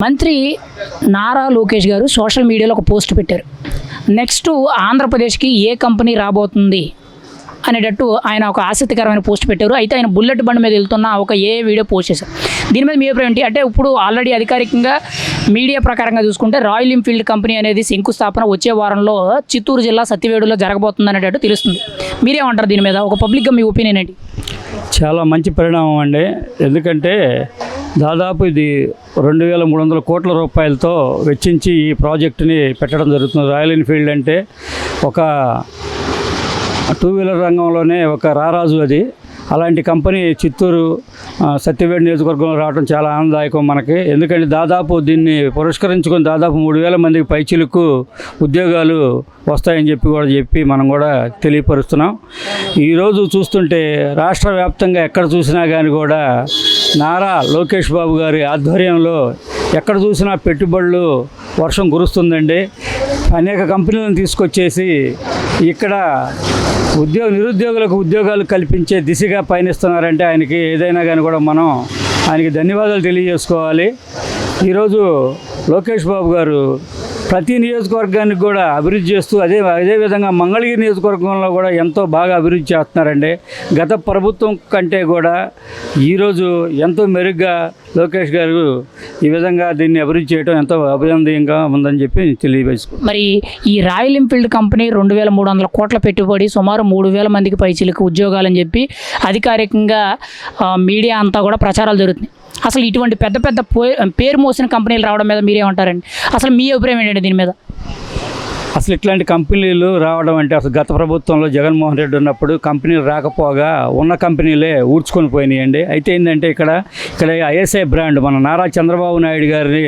మంత్రి నారా లోకేష్ గారు సోషల్ మీడియాలో ఒక పోస్ట్ పెట్టారు. నెక్స్ట్ ఆంధ్రప్రదేశ్కి ఏ కంపెనీ రాబోతుంది అనేటట్టు ఆయన ఒక ఆసక్తికరమైన పోస్ట్ పెట్టారు. అయితే ఆయన బుల్లెట్ బండి మీద వెళ్తున్న ఒక వీడియో పోస్ట్ చేశారు. దీని మీద మీ అభిప్రాయం ఏంటి? అంటే ఇప్పుడు ఆల్రెడీ అధికారికంగా మీడియా ప్రకారంగా చూసుకుంటే రాయల్ ఎన్ఫీల్డ్ కంపెనీ అనేది శంకుస్థాపన వచ్చే వారంలో చిత్తూరు జిల్లా సత్యవేడులో జరగబోతుంది అనేటట్టు తెలుస్తుంది. మీరేమంటారు దీని మీద? ఒక పబ్లిక్గా మీ ఒపీనియన్ ఏంటి? చాలా మంచి పరిణామం అండి. ఎందుకంటే దాదాపు ఇది 2300 కోట్ల రూపాయలతో వెచ్చించి ఈ ప్రాజెక్టుని పెట్టడం జరుగుతుంది. రాయల్ ఎన్ఫీల్డ్ అంటే ఒక టూ వీలర్ రంగంలోనే ఒక రారాజు అది. అలాంటి కంపెనీ చిత్తూరు సత్యవేడు నియోజకవర్గంలో రావడం చాలా ఆనందదాయకం మనకి. ఎందుకంటే దాదాపు దీన్ని పురస్కరించుకొని దాదాపు 3000 మందికి పైచిలకు ఉద్యోగాలు వస్తాయని చెప్పి మనం కూడా తెలియపరుస్తున్నాం. ఈరోజు చూస్తుంటే రాష్ట్ర వ్యాప్తంగా ఎక్కడ చూసినా కానీ కూడా నారా లోకేష్ బాబు గారి ఆధ్వర్యంలో ఎక్కడ చూసినా పెట్టుబడులు వర్షం కురుస్తుందండి. అనేక కంపెనీలను తీసుకొచ్చేసి ఇక్కడ నిరుద్యోగులకు ఉద్యోగాలు కల్పించే దిశగా పయనిస్తున్నారంటే ఆయనకి ఏదైనా కానీ కూడా మనం ఆయనకి ధన్యవాదాలు తెలియజేసుకోవాలి. ఈరోజు లోకేష్ బాబు గారు ప్రతి నియోజకవర్గానికి కూడా అభివృద్ధి చేస్తూ అదేవిధంగా మంగళగిరి నియోజకవర్గంలో కూడా ఎంతో బాగా అభివృద్ధి చేస్తున్నారండి. గత ప్రభుత్వం కంటే కూడా ఈరోజు ఎంతో మెరుగ్గా లోకేష్ గారు ఈ విధంగా దీన్ని అభివృద్ధి చేయడం ఎంతో అభినందనీయంగా ఉందని చెప్పి తెలియజేసుకుంటాం. మరి ఈ రాయల్ ఎన్ఫీల్డ్ కంపెనీ 2300 కోట్ల పెట్టుబడి, సుమారు 3000 మందికి పైచిలకు ఉద్యోగాలని చెప్పి అధికారికంగా మీడియా అంతా కూడా ప్రచారాలు జరుగుతున్నాయి. అసలు ఇటువంటి పెద్ద పెద్ద పేరు మోసిన కంపెనీలు రావడం మీద మీరేమంటారండి? అసలు మీ అభిప్రాయం ఏంటంటే దీని మీద? అసలు ఇట్లాంటి కంపెనీలు రావడం అంటే అసలు గత ప్రభుత్వంలో జగన్మోహన్ రెడ్డి ఉన్నప్పుడు కంపెనీలు రాకపోగా ఉన్న కంపెనీలే ఊడ్చుకొని పోయినాయండి. అయితే ఏంటంటే ఇక్కడ ఐఎస్ఐ బ్రాండ్ మన నారా చంద్రబాబు నాయుడు గారిని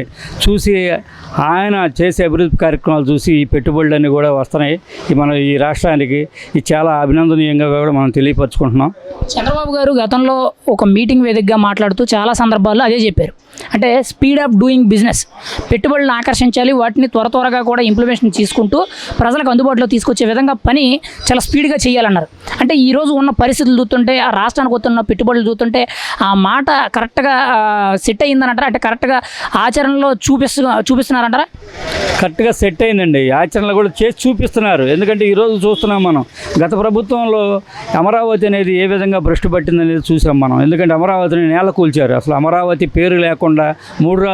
చూసి ఆయన చేసే అభివృద్ధి కార్యక్రమాలు చూసి ఈ పెట్టుబడులన్నీ కూడా వస్తున్నాయి. మన ఈ రాష్ట్రానికి ఇది చాలా అభినందనీయంగా కూడా మనం తెలియపరచుకుంటున్నాం. చంద్రబాబు గారు గతంలో ఒక మీటింగ్ వేదికగా మాట్లాడుతూ చాలా సందర్భాల్లో అదే చెప్పారు. అంటే స్పీడ్ ఆఫ్ డూయింగ్ బిజినెస్, పెట్టుబడులను ఆకర్షించాలి, వాటిని త్వరగా కూడా ఇంప్లిమెంటేషన్ తీసుకుంటూ ప్రజలకు అందుబాటులో తీసుకొచ్చే విధంగా పని చాలా స్పీడ్గా చేయాలన్నారు. అంటే ఈరోజు ఉన్న పరిస్థితులు చూస్తుంటే, ఆ రాష్ట్రానికి వస్తున్న పెట్టుబడులు చూస్తుంటే ఆ మాట కరెక్ట్గా సెట్ అయ్యిందని అంటారా? అంటే కరెక్ట్గా ఆచరణలో చూపిస్తున్నారంటారా? కరెక్ట్గా సెట్ అయిందండి. ఆచరణలు కూడా చేసి చూపిస్తున్నారు. ఎందుకంటే ఈరోజు చూస్తున్నాం మనం, గత ప్రభుత్వంలో అమరావతి అనేది ఏ విధంగా భ్రష్టు పట్టిందనేది చూసాం మనం. ఎందుకంటే అమరావతిని నేల కూల్చారు. అసలు అమరావతి పేరు లేకుండా 3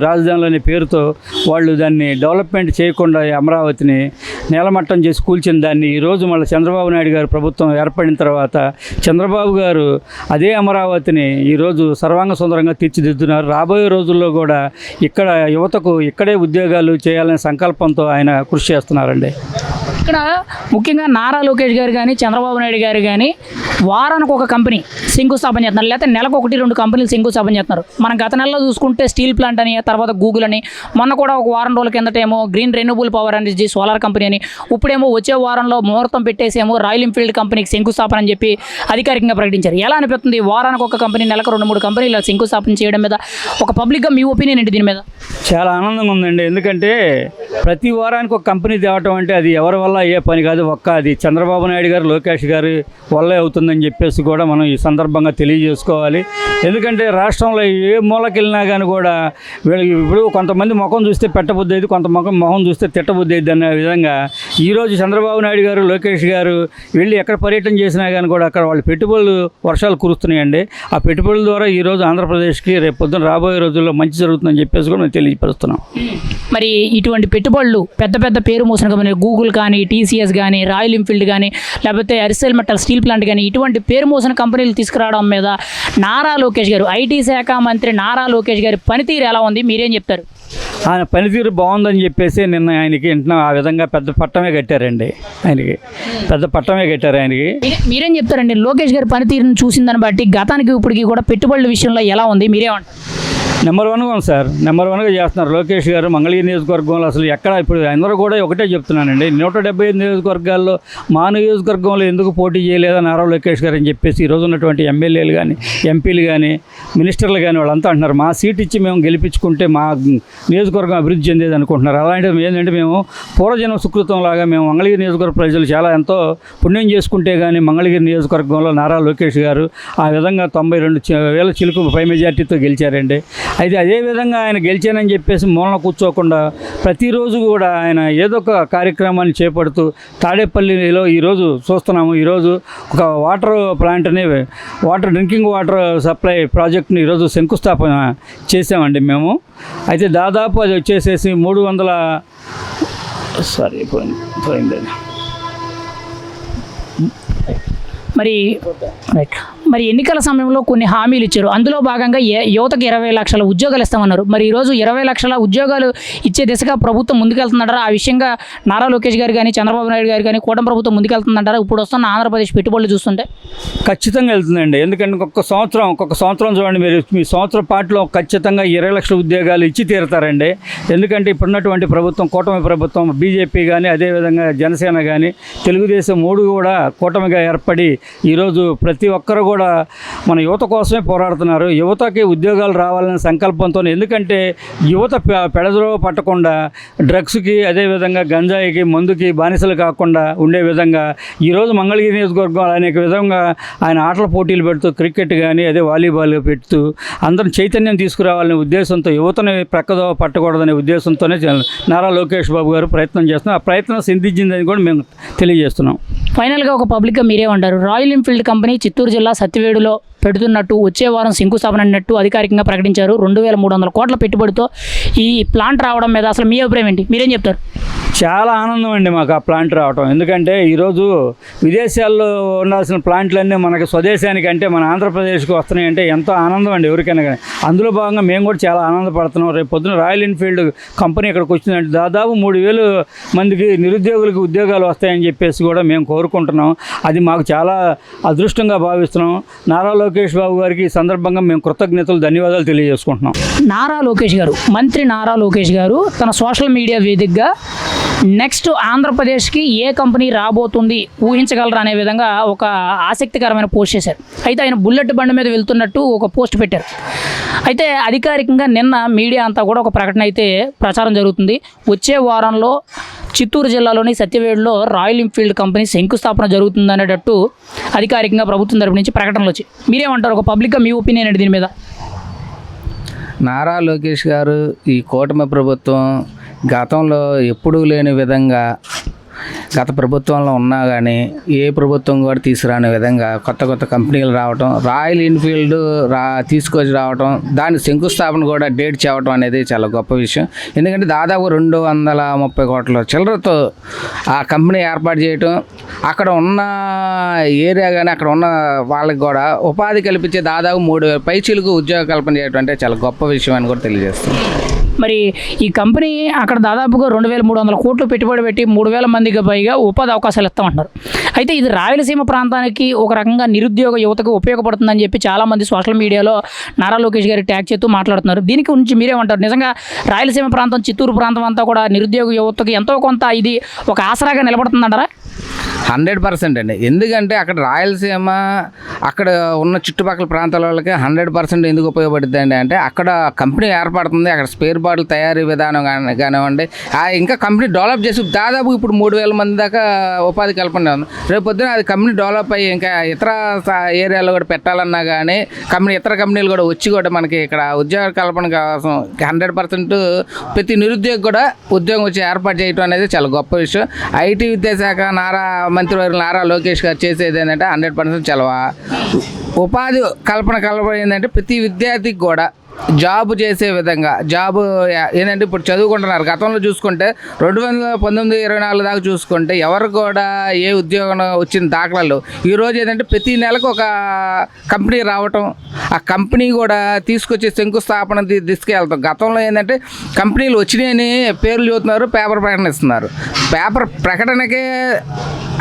రాజధానులనే పేరుతో వాళ్ళు దాన్ని డెవలప్మెంట్ చేయకుండా అమరావతిని నేలమట్టం చేసి కూల్చిన దాన్ని ఈరోజు మళ్ళీ చంద్రబాబు నాయుడు గారు ప్రభుత్వం ఏర్పడిన తర్వాత చంద్రబాబు గారు అదే అమరావతిని ఈరోజు సర్వాంగ సుందరంగా తీర్చిదిద్దుతున్నారు. రాబోయే రోజుల్లో కూడా ఇక్కడ యువతకు ఇక్కడే ఉద్యోగాలు చేయాలనే సంకల్పంతో ఆయన కృషి చేస్తున్నారండి. ఇక్కడ ముఖ్యంగా నారా లోకేష్ గారు కానీ చంద్రబాబు నాయుడు గారు కానీ వారానికి ఒక కంపెనీ శంకుస్థాపన చేస్తున్నారు, లేకపోతే నెలకు 1-2 కంపెనీలు శంకుస్థాపన చేస్తున్నారు. మనం గత నెలలో చూసుకుంటే స్టీల్ ప్లాంట్ అని, తర్వాత గూగుల్ అని, మొన్న కూడా ఒక వారం రోజుల కిందటేమో green renewable power energy solar company అని, ఇప్పుడేమో వచ్చే వారంలో ముహూర్తం పెట్టేసేమో రాయల్ ఎన్ఫీల్డ్ కంపెనీకి శంకుస్థాపన అని చెప్పి అధికారికంగా ప్రకటించారు. ఎలా అనిపిస్తుంది వారానికి ఒక కంపెనీ, నెలకు 2-3 కంపెనీలు శంకుస్థాపన చేయడం మీద? ఒక పబ్లిక్గా మీ ఒపీనియన్ ఏంటి దీని మీద? చాలా ఆనందంగా ఉందండి. ఎందుకంటే ప్రతి వారానికి ఒక కంపెనీ తేవటం అంటే అది ఎవరి వల్ల అయ్యే పని కాదు. అది చంద్రబాబు నాయుడు గారు, లోకేష్ గారి వల్లే అవుతుందని చెప్పేసి కూడా మనం ఈ సందర్భంగా తెలియజేసుకోవాలి. ఎందుకంటే రాష్ట్రంలో ఏ మూలకి వెళ్ళినా కానీ కూడా వీళ్ళకి ఇప్పుడు కొంతమంది ముఖం చూస్తే పెట్టబుద్ధి అయింది, కొంత మొహం చూస్తే తిట్టబుద్ధి అయింది అనే విధంగా ఈరోజు చంద్రబాబు నాయుడు గారు, లోకేష్ గారు వెళ్ళి ఎక్కడ పర్యటన చేసినా కానీ కూడా అక్కడ వాళ్ళు పెట్టుబడులు వర్షాలు కురుస్తున్నాయండి. ఆ పెట్టుబడుల ద్వారా ఈరోజు ఆంధ్రప్రదేశ్కి రేపు పొద్దున రాబోయే రోజుల్లో మంచి జరుగుతుందని చెప్పేసి కూడా మేము తెలియపరుస్తున్నాం. మరి ఇటువంటి పెట్టుబడులు పెద్ద పెద్ద పేరు మోసిన కంపెనీ గూగుల్ కానీ, టీసీఎస్ కానీ, రాయల్ ఎన్ఫీల్డ్ కానీ, లేకపోతే ఎర్సెల్ మెటల్ స్టీల్ ప్లాంట్ కానీ ఇటువంటి పేరు మోసిన కంపెనీలు తీసుకురావడం మీద నారా లోకేష్ గారు, ఐటీ శాఖ మంత్రి నారా లోకేష్ గారి పనితీరు ఎలా ఉంది? మీరేం చెప్తారు? ఆయన పనితీరు బాగుందని చెప్పేసి నిన్న ఆయనకి ఆ విధంగా పెద్ద పట్టమే కట్టారండి. ఆయనకి పెద్ద పట్టమే కట్టారు. ఆయనకి మీరేం చెప్తారండి? లోకేష్ గారి పనితీరును చూసిందని బట్టి గతానికి ఇప్పటికి కూడా పెట్టుబడుల విషయంలో ఎలా ఉంది? మీరేమంటారు? నెంబర్ 1గా ఉంది సార్. నెంబర్ 1గా చేస్తున్నారు లోకేష్ గారు. మంగళగిరి నియోజకవర్గంలో అసలు ఎక్కడ ఇప్పుడు అందరూ కూడా ఒకటే చెప్తున్నానండి, 175 నియోజకవర్గాల్లో మా నియోజకవర్గంలో ఎందుకు పోటీ చేయలేదా నారా లోకేష్ గారు అని చెప్పేసి ఈరోజు ఉన్నటువంటి ఎమ్మెల్యేలు కానీ, ఎంపీలు కానీ, మినిస్టర్లు కానీ వాళ్ళంతా అంటున్నారు మా సీట్ ఇచ్చి మేము గెలిపించుకుంటే మా నియోజకవర్గం అభివృద్ధి చెందేది అనుకుంటున్నారు. అలాంటిది ఏంటంటే మేము పూర్వజన్మ సుకృతంలాగా మేము మంగళగిరి నియోజకవర్గ ప్రజలు చాలా ఎంతో పుణ్యం చేసుకుంటే కానీ మంగళగిరి నియోజకవర్గంలో నారా లోకేష్ గారు ఆ విధంగా 92,000 చిలుకు పై మెజార్టీతో గెలిచారండి. అయితే అదేవిధంగా ఆయన గెలిచానని చెప్పేసి మూలన కూర్చోకుండా ప్రతిరోజు కూడా ఆయన ఏదో ఒక కార్యక్రమాన్ని చేపడుతూ తాడేపల్లిలో ఈరోజు చూస్తున్నాము. ఈరోజు ఒక వాటర్ ప్లాంట్ని, డ్రింకింగ్ వాటర్ సప్లై ప్రాజెక్ట్ని ఈరోజు శంకుస్థాపన చేసామండి మేము. అయితే దాదాపు అది వచ్చేసేసి 300 పోయింది. మరి ఎన్నికల సమయంలో కొన్ని హామీలు ఇచ్చారు. అందులో భాగంగా యువతకు 20 లక్షల ఉద్యోగాలు ఇస్తామన్నారు. మరి ఈరోజు 20 లక్షల ఉద్యోగాలు ఇచ్చే దిశగా ప్రభుత్వం ముందుకెళ్తుందంటారా? ఆ విషయంగా నారా లోకేష్ గారు కానీ, చంద్రబాబు నాయుడు గారు కానీ, కూటమి ప్రభుత్వం ముందుకెళ్తుందంటారా? ఇప్పుడు వస్తున్న ఆంధ్రప్రదేశ్ పెట్టుబడులు చూస్తుంటే ఖచ్చితంగా వెళ్తుందండి. ఎందుకంటే ఒక్కొక్క సంవత్సరం చూడండి, మీరు మీ సంవత్సరం పాటులో ఖచ్చితంగా 20 లక్షల ఉద్యోగాలు ఇచ్చి తీరుతారండి. ఎందుకంటే ఇప్పుడున్నటువంటి ప్రభుత్వం, కూటమి ప్రభుత్వం, బీజేపీ కానీ, అదేవిధంగా జనసేన కానీ, తెలుగుదేశం 3 కూడా కూటమిగా ఏర్పడి ఈరోజు ప్రతి ఒక్కరు కూడా మన యువత కోసమే పోరాడుతున్నారు. యువతకి ఉద్యోగాలు రావాలనే సంకల్పంతో, ఎందుకంటే యువత పెడదరో పట్టకుండా డ్రగ్స్కి, అదేవిధంగా గంజాయికి, మందుకి బానిసలు కాకుండా ఉండే విధంగా ఈరోజు మంగళగిరి నియోజకవర్గం అనేక విధంగా ఆయన ఆటల పోటీలు పెడుతూ, క్రికెట్ కానీ అదే వాలీబాల్ పెడుతూ అందరం చైతన్యం తీసుకురావాలనే ఉద్దేశంతో, యువతని ప్రక్కదో పట్టకూడదనే ఉద్దేశంతోనే నారా లోకేష్ బాబు గారు ప్రయత్నం చేస్తున్నాం. ఆ ప్రయత్నం సిద్ధించిందని కూడా మేము తెలియజేస్తున్నాం. ఫైనల్గా ఒక పబ్లిక్గా మీరేమంటారు? రాయల్ ఎన్ఫీల్డ్ కంపెనీ చిత్తూరు జిల్లా సత్యవేడులో పెడుతున్నట్టు వచ్చే వారం శంకుస్థాపన అన్నట్టు అధికారికంగా ప్రకటించారు. 2300 కోట్ల పెట్టుబడితో ఈ ప్లాంట్ రావడం మీద అసలు మీ అభిప్రాయం ఏంటి? మీరేం చెప్తారు? చాలా ఆనందం అండి మాకు ఆ ప్లాంట్ రావటం. ఎందుకంటే ఈరోజు విదేశాల్లో ఉండాల్సిన ప్లాంట్లన్నీ మనకు స్వదేశానికంటే మన ఆంధ్రప్రదేశ్కి వస్తున్నాయంటే ఎంతో ఆనందం అండి ఎవరికైనా కానీ. అందులో భాగంగా మేము కూడా చాలా ఆనందపడుతున్నాం. రేపు పొద్దున రాయల్ ఎన్ఫీల్డ్ కంపెనీ ఇక్కడికి వచ్చిందంటే దాదాపు 3000 మందికి నిరుద్యోగులకు ఉద్యోగాలు వస్తాయని చెప్పేసి కూడా మేము కోరుకుంటున్నాం. అది మాకు చాలా అదృష్టంగా భావిస్తున్నాం. నారా లోకేష్ బాబు గారికి ఈ సందర్భంగా మేము కృతజ్ఞతలు, ధన్యవాదాలు తెలియజేసుకుంటున్నాం. నారా లోకేష్ గారు, మంత్రి నారా లోకేష్ గారు తన సోషల్ మీడియా వేదికగా నెక్స్ట్ ఆంధ్రప్రదేశ్కి ఏ కంపెనీ రాబోతుంది ఊహించగలరా అనే విధంగా ఒక ఆసక్తికరమైన పోస్ట్ చేశారు. అయితే ఆయన బుల్లెట్ బండి మీద వెళ్తున్నట్టు ఒక పోస్ట్ పెట్టారు. అయితే అధికారికంగా నిన్న మీడియా అంతా కూడా ఒక ప్రకటన అయితే ప్రచారం జరుగుతుంది. వచ్చే వారంలో చిత్తూరు జిల్లాలోని సత్యవేడులో రాయల్ ఎన్ఫీల్డ్ కంపెనీ శంకుస్థాపన జరుగుతుంది అనేటట్టు అధికారికంగా ప్రభుత్వం తరపు నుంచి ప్రకటనలు వచ్చాయి. మీరేమంటారు? ఒక పబ్లిక్గా మీ ఒపీనియన్ ఏంటి దీని మీద? నారా లోకేష్ గారు ఈ కూటమి ప్రభుత్వం గతంలో ఎప్పుడూ లేని విధంగా గత ప్రభుత్వంలో ఉన్నా కానీ ఏ ప్రభుత్వం కూడా తీసుకురాని విధంగా కొత్త కంపెనీలు రావటం, రాయల్ ఎన్ఫీల్డ్ తీసుకొచ్చి రావటం, దాని శంకుస్థాపన కూడా డేట్ చేయటం అనేది చాలా గొప్ప విషయం. ఎందుకంటే దాదాపు 230 కోట్ల చిల్లరతో ఆ కంపెనీ ఏర్పాటు చేయటం, అక్కడ ఉన్న ఏరియా కానీ అక్కడ ఉన్న వాళ్ళకి కూడా ఉపాధి కల్పించే దాదాపు 3000 పైచీలకు ఉద్యోగ కల్పన చేయటం అంటే చాలా గొప్ప విషయం అని కూడా తెలియజేస్తుంది. మరి ఈ కంపెనీ అక్కడ దాదాపుగా 2300 కోట్లు పెట్టుబడి పెట్టి 3000 మందికి పైగా ఉపాధి అవకాశాలు ఇస్తామంటున్నారు. అయితే ఇది రాయలసీమ ప్రాంతానికి ఒక రకంగా నిరుద్యోగ యువతకు ఉపయోగపడుతుందని చెప్పి చాలామంది సోషల్ మీడియాలో నారా లోకేష్ గారి ట్యాగ్ చేస్తూ మాట్లాడుతున్నారు. దీనికి గురించి మీరేమంటారు? నిజంగా రాయలసీమ ప్రాంతం, చిత్తూరు ప్రాంతం అంతా కూడా నిరుద్యోగ యువతకు ఎంతో కొంత ఇది ఒక ఆసరాగా నిలబడుతుందంటారా? 100% అండి. ఎందుకంటే అక్కడ రాయలసీమ అక్కడ ఉన్న చుట్టుపక్కల ప్రాంతాల వాళ్ళకి 100% ఎందుకు ఉపయోగపడుతుంది అంటే అక్కడ కంపెనీ ఏర్పడుతుంది, అక్కడ స్పేర్ బాటిల్ తయారీ విధానం కానివ్వండి, ఇంకా కంపెనీ డెవలప్ చేసి దాదాపు ఇప్పుడు 3000 మంది దాకా ఉపాధి కల్పన ఉంది. రేపు పొద్దున అది కంపెనీ డెవలప్ అయ్యి ఇంకా ఇతర ఏరియాలో కూడా పెట్టాలన్నా కానీ ఇతర కంపెనీలు కూడా వచ్చి కూడా మనకి ఇక్కడ ఉద్యోగ కల్పన కోసం 100% ప్రతి నిరుద్యోగి కూడా ఉద్యోగం వచ్చి ఏర్పాటు చేయడం అనేది చాలా గొప్ప విషయం. ఐటీ విద్యాశాఖ మంత్రివర్యులు నారా లోకేష్ గారు చేసేది ఏంటంటే 100% చాలా ఉపాధి కల్పన ఏంటంటే ప్రతి విద్యార్థికి కూడా జాబ్ చేసే విధంగా ఏంటంటే ఇప్పుడు చదువుకుంటున్నారు. గతంలో చూసుకుంటే 2019-24 దాకా చూసుకుంటే ఎవరు కూడా ఏ ఉద్యోగం వచ్చిన దాఖలాలు. ఈరోజు ఏంటంటే ప్రతి నెలకు ఒక కంపెనీ రావటం, ఆ కంపెనీ కూడా తీసుకొచ్చి శంకుస్థాపన తీసుకెళ్తాం. గతంలో ఏంటంటే కంపెనీలు వచ్చినాయని పేర్లు చూస్తున్నారు, పేపర్ ప్రకటన ఇస్తున్నారు. పేపర్ ప్రకటనకే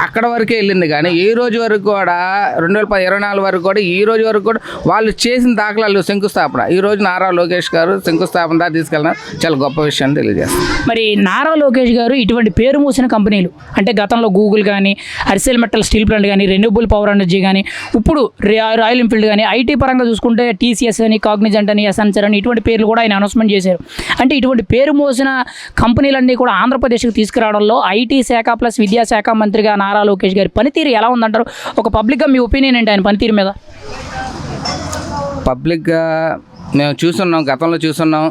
అక్కడ వరకే వెళ్ళింది కానీ ఈ రోజు వరకు కూడా 2024 వరకు కూడా ఈ రోజు వరకు కూడా వాళ్ళు చేసిన దాఖలాలు శంకుస్థాపన ఈరోజు నారా లోకేష్ గారు శంకుస్థాపన దాకా తీసుకెళ్ళిన చాలా గొప్ప విషయాన్ని తెలియజేస్తారు. మరి నారా లోకేష్ గారు ఇటువంటి పేరు మూసిన కంపెనీలు అంటే గతంలో గూగుల్ కానీ, అర్సెల్ మెటల్ స్టీల్ ప్లాంట్ కానీ, రెన్యూబుల్ పవర్ ఎనర్జీ కానీ, ఇప్పుడు రాయల్ ఎన్ఫీల్డ్ కానీ, ఐటీ పరంగా చూసుకుంటే టీసీఎస్ అని, కాగ్నిజెంట్ అని, ఎసెన్సర్ అని ఇటువంటి పేర్లు కూడా ఆయన అనౌన్స్మెంట్ చేశారు. అంటే ఇటువంటి పేరు మోసిన కంపెనీలన్నీ కూడా ఆంధ్రప్రదేశ్కి తీసుకురావడంలో ఐటీ శాఖ ప్లస్ విద్యాశాఖ మంత్రిగా నారా లోకేష్ గారి పనితీరు ఎలా ఉందంటారు? ఒక పబ్లిక్గా మీ ఒపీనియన్ ఏంటి ఆయన పనితీరు మీద? పబ్లిక్గా మేము చూస్తున్నాం, గతంలో చూస్తున్నాం.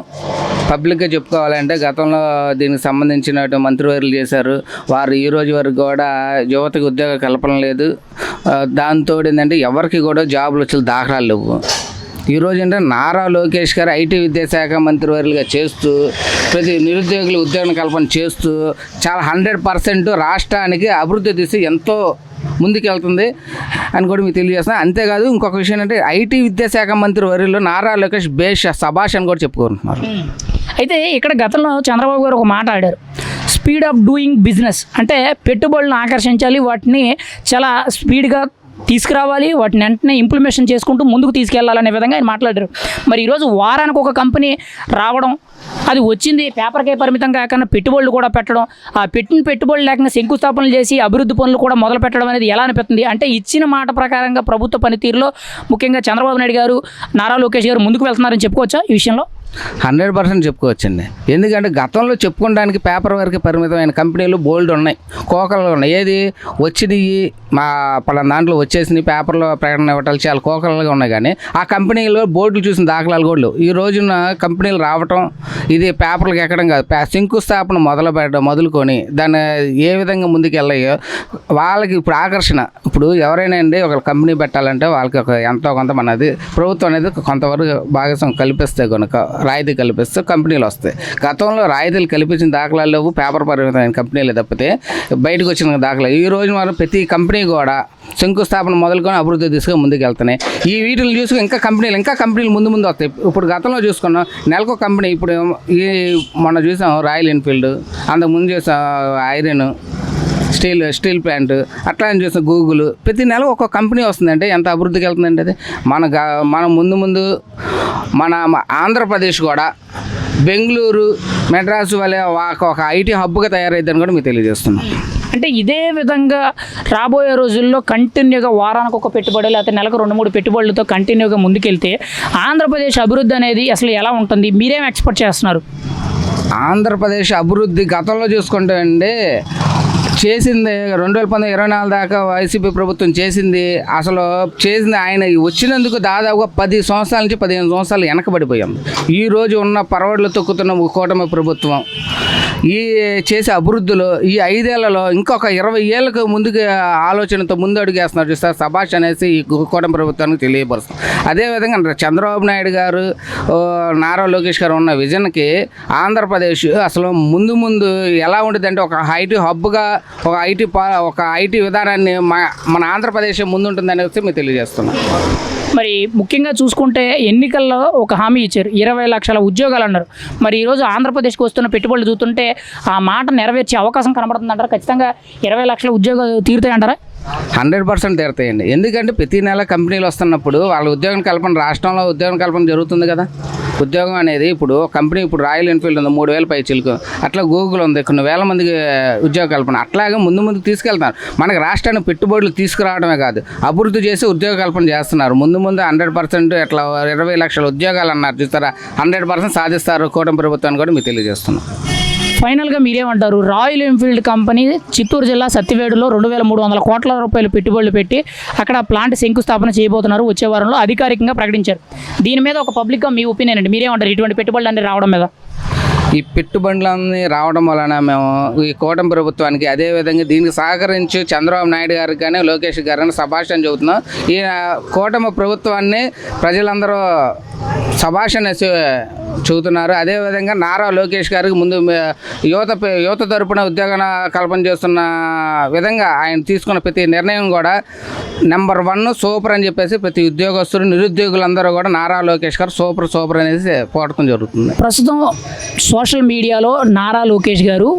పబ్లిక్గా చెప్పుకోవాలంటే గతంలో దీనికి సంబంధించినట్టు మంత్రివర్యులు చేశారు. వారు ఈ రోజు వరకు కూడా యువతకు ఉద్యోగ కల్పన లేదు. దాంతో ఏంటంటే ఎవరికి కూడా జాబులు వచ్చే దాఖలాలు లేవు. ఈరోజు ఏంటంటే నారా లోకేష్ గారు ఐటీ విద్యాశాఖ మంత్రివర్యులుగా చేస్తూ ప్రతి నిరుద్యోగులు ఉద్యోగ కల్పన చేస్తూ చాలా 100% రాష్ట్రానికి అభివృద్ధి దిశ ఎంతో ముందుకెళ్తుంది అని కూడా మీకు తెలియజేస్తాను. అంతేకాదు ఇంకొక విషయం అంటే ఐటీ విద్యాశాఖ మంత్రి వర్యులు నారా లోకేష్ బేష్ సభాష్ అని కూడా చెప్పుకుంటున్నారు. అయితే ఇక్కడ గతంలో చంద్రబాబు గారు ఒక మాట ఆడారు, స్పీడ్ ఆఫ్ డూయింగ్ బిజినెస్, అంటే పెట్టుబడులను ఆకర్షించాలి, వాటిని చాలా స్పీడ్గా తీసుకురావాలి, వాటిని వెంటనే ఇంప్లిమెంటేషన్ చేసుకుంటూ ముందుకు తీసుకెళ్లాలనే విధంగా ఆయన మాట్లాడారు. మరి ఈరోజు వారానికి ఒక కంపెనీ రావడం, అది వచ్చింది పేపర్కే పరిమితం కాకుండా పెట్టుబడులు కూడా పెట్టడం, ఆ పెట్టిన పెట్టుబడులు లేకుండా శంకుస్థాపనలు చేసి అభివృద్ధి పనులు కూడా మొదలు పెట్టడం అనేది ఎలా అనిపిస్తుంది? అంటే ఇచ్చిన మాట ప్రకారంగా ప్రభుత్వ పనితీరులో ముఖ్యంగా చంద్రబాబు నాయుడు గారు, నారా లోకేష్ గారు ముందుకు వెళ్తున్నారని చెప్పుకోవచ్చా ఈ విషయంలో? 100% చెప్పుకోవచ్చండి. ఎందుకంటే గతంలో చెప్పుకోవడానికి పేపర్ వరకు పరిమితమైన కంపెనీలు బోల్డ్ ఉన్నాయి, కోకలు ఉన్నాయి. ఏది వచ్చినాయి మా పలానా దాంట్లో వచ్చేసినాయి పేపర్లో ప్రకటన ఇవ్వటాలు చాలా కోకలుగా ఉన్నాయి. కానీ ఆ కంపెనీలో బోర్డులు చూసిన దాఖలాలు కూడా లేవు. ఈ రోజున కంపెనీలు రావటం, ఇది పేపర్లకు ఎక్కడం కాదు, శంకుస్థాపన మొదలుకొని దాన్ని ఏ విధంగా ముందుకు వెళ్ళాయో వాళ్ళకి ఇప్పుడు ఆకర్షణ. ఇప్పుడు ఎవరైనా అండి ఒక కంపెనీ పెట్టాలంటే వాళ్ళకి ఒక ఎంతో కొంత మనది ప్రభుత్వం అనేది కొంతవరకు భాగస్వామ్యం కల్పిస్తే కనుక రాయితీ కల్పిస్తే కంపెనీలు వస్తాయి. గతంలో రాయితీలు కల్పించిన దాఖలాలు లేవు, పేపర్ పరిమితమైన కంపెనీలు తప్పితే బయటకు వచ్చిన దాఖలాలు. ఈ రోజు మనం ప్రతి కంపెనీ కూడా శంకుస్థాపన మొదలుకొని అభివృద్ధి దిశగా ముందుకు వెళ్తున్నాయి. ఈ వీటిని చూసుకుని ఇంకా కంపెనీలు ముందు వస్తాయి. ఇప్పుడు గతంలో చూసుకున్నాం నెలకు కంపెనీ, ఇప్పుడు ఈ మొన్న చూసాం రాయల్ ఎన్ఫీల్డ్, అంతకుముందు చూసాం ఐరన్ స్టీల్ ప్లాంట్, అట్లా అని చూసాం గూగుల్. ప్రతి నెల ఒక కంపెనీ వస్తుందంటే ఎంత అభివృద్ధికి వెళ్తుందండి అది. మన ముందు మన ఆంధ్రప్రదేశ్ కూడా బెంగళూరు, మెడ్రాసు వల్ల ఒక ఐటీ హబ్గా తయారైద్దని కూడా మీకు తెలియజేస్తున్నాం. అంటే ఇదే విధంగా రాబోయే రోజుల్లో కంటిన్యూగా వారానికి ఒక పెట్టుబడి లేకపోతే నెలకు 2-3 పెట్టుబడులతో కంటిన్యూగా ముందుకెళ్తే ఆంధ్రప్రదేశ్ అభివృద్ధి అనేది అసలు ఎలా ఉంటుంది? మీరేం ఎక్స్పెక్ట్ చేస్తున్నారు? ఆంధ్రప్రదేశ్ అభివృద్ధి గతంలో చూసుకుంటే అండి చేసింది 2024 దాకా వైసీపీ ప్రభుత్వం చేసింది ఆయన వచ్చినందుకు దాదాపుగా 10 సంవత్సరాల నుంచి 15 సంవత్సరాలు వెనకబడిపోయాం. ఈరోజు ఉన్న పరవడులు తొక్కుతున్న కూటమి ప్రభుత్వం ఈ చేసే అభివృద్ధిలో ఈ 5 ఏళ్లలో ఇంకొక 20 ఏళ్ళకు ముందుకు ఆలోచనతో ముందు అడుగేస్తున్నారు చూస్తారు. సభాష్ అనేసి ఈ కూటమి ప్రభుత్వానికి తెలియపరుస్తుంది. అదేవిధంగా చంద్రబాబు నాయుడు గారు, నారా లోకేష్ గారు ఉన్న విజన్కి ఆంధ్రప్రదేశ్ అసలు ముందు ఎలా ఉంటుందంటే ఒక ఐటీ హబ్గా ఒక ఐటీ విధానాన్ని మన ఆంధ్రప్రదేశ్ ముందుంటుందనేసి మేము తెలియజేస్తున్నాం. మరి ముఖ్యంగా చూసుకుంటే ఎన్నికల్లో ఒక హామీ ఇచ్చారు, 20 లక్షల ఉద్యోగాలు అన్నారు. మరి ఈరోజు ఆంధ్రప్రదేశ్కి వస్తున్న పెట్టుబడులు చూస్తుంటే ఆ మాట నెరవేర్చే అవకాశం కనబడుతుంది అంటారా? ఖచ్చితంగా 20 లక్షల ఉద్యోగాలు తీరుతాయి అంటారా? 100% తీరుతాయండి. ఎందుకంటే ప్రతి నెల కంపెనీలు వస్తున్నప్పుడు వాళ్ళ ఉద్యోగం కల్పన, రాష్ట్రంలో ఉద్యోగం కల్పన జరుగుతుంది కదా. ఉద్యోగం అనేది ఇప్పుడు కంపెనీ, ఇప్పుడు రాయల్ ఎన్ఫీల్డ్ ఉంది 3000 పైచిలకు, అట్లా గూగుల్ ఉంది కొన్ని వేల మందికి ఉద్యోగ కల్పన. అట్లాగే ముందుకు తీసుకెళ్తున్నారు. మనకి రాష్ట్రానికి పెట్టుబడులు తీసుకురావడమే కాదు, అభివృద్ధి చేసి ఉద్యోగ కల్పన చేస్తున్నారు. ముందు 100% ఎట్లా 20 లక్షల ఉద్యోగాలు అన్నారు చూస్తారా, 100% సాధిస్తారు కూటమి ప్రభుత్వాన్ని కూడా మీకు తెలియజేస్తున్నాం. ఫైనల్గా మీరేమంటారు? రాయల్ ఎన్ఫీల్డ్ కంపెనీ చిత్తూరు జిల్లా సత్తివేడులో 2300 కోట్ల రూపాయలు పెట్టుబడులు పెట్టి అక్కడ ప్లాంట్ శంకుస్థాపన చేయబోతున్నారు, వచ్చే వారంలో అధికారికంగా ప్రకటించారు. దీని మీద ఒక పబ్లిక్గా మీ ఒపీనియన్ అండి, మీరేమంటారు ఇటువంటి పెట్టుబడులు అన్నీ రావడం మీద? ఈ పెట్టుబడులన్నీ రావడం వలన మేము ఈ కూటమి ప్రభుత్వానికి, అదేవిధంగా దీనికి సహకరించి చంద్రబాబు నాయుడు గారికి కానీ లోకేష్ గారిని సభాష్ అని చెబుతున్నాం. ఈ కూటమి ప్రభుత్వాన్ని ప్రజలందరూ సభాష్ అనేసి చూస్తున్నారు. అదేవిధంగా నారా లోకేష్ గారికి ముందు యువత తరపున ఉద్యోగ కల్పన చేస్తున్న విధంగా ఆయన తీసుకున్న ప్రతి నిర్ణయం కూడా నెంబర్ 1 సూపర్ అని చెప్పేసి ప్రతి ఉద్యోగస్తులు, నిరుద్యోగులందరూ కూడా నారా లోకేష్ గారు సూపర్ అనేసి పోవడం జరుగుతుంది. ప్రస్తుతం సోషల్ మీడియాలో నారా లోకేష్ గారు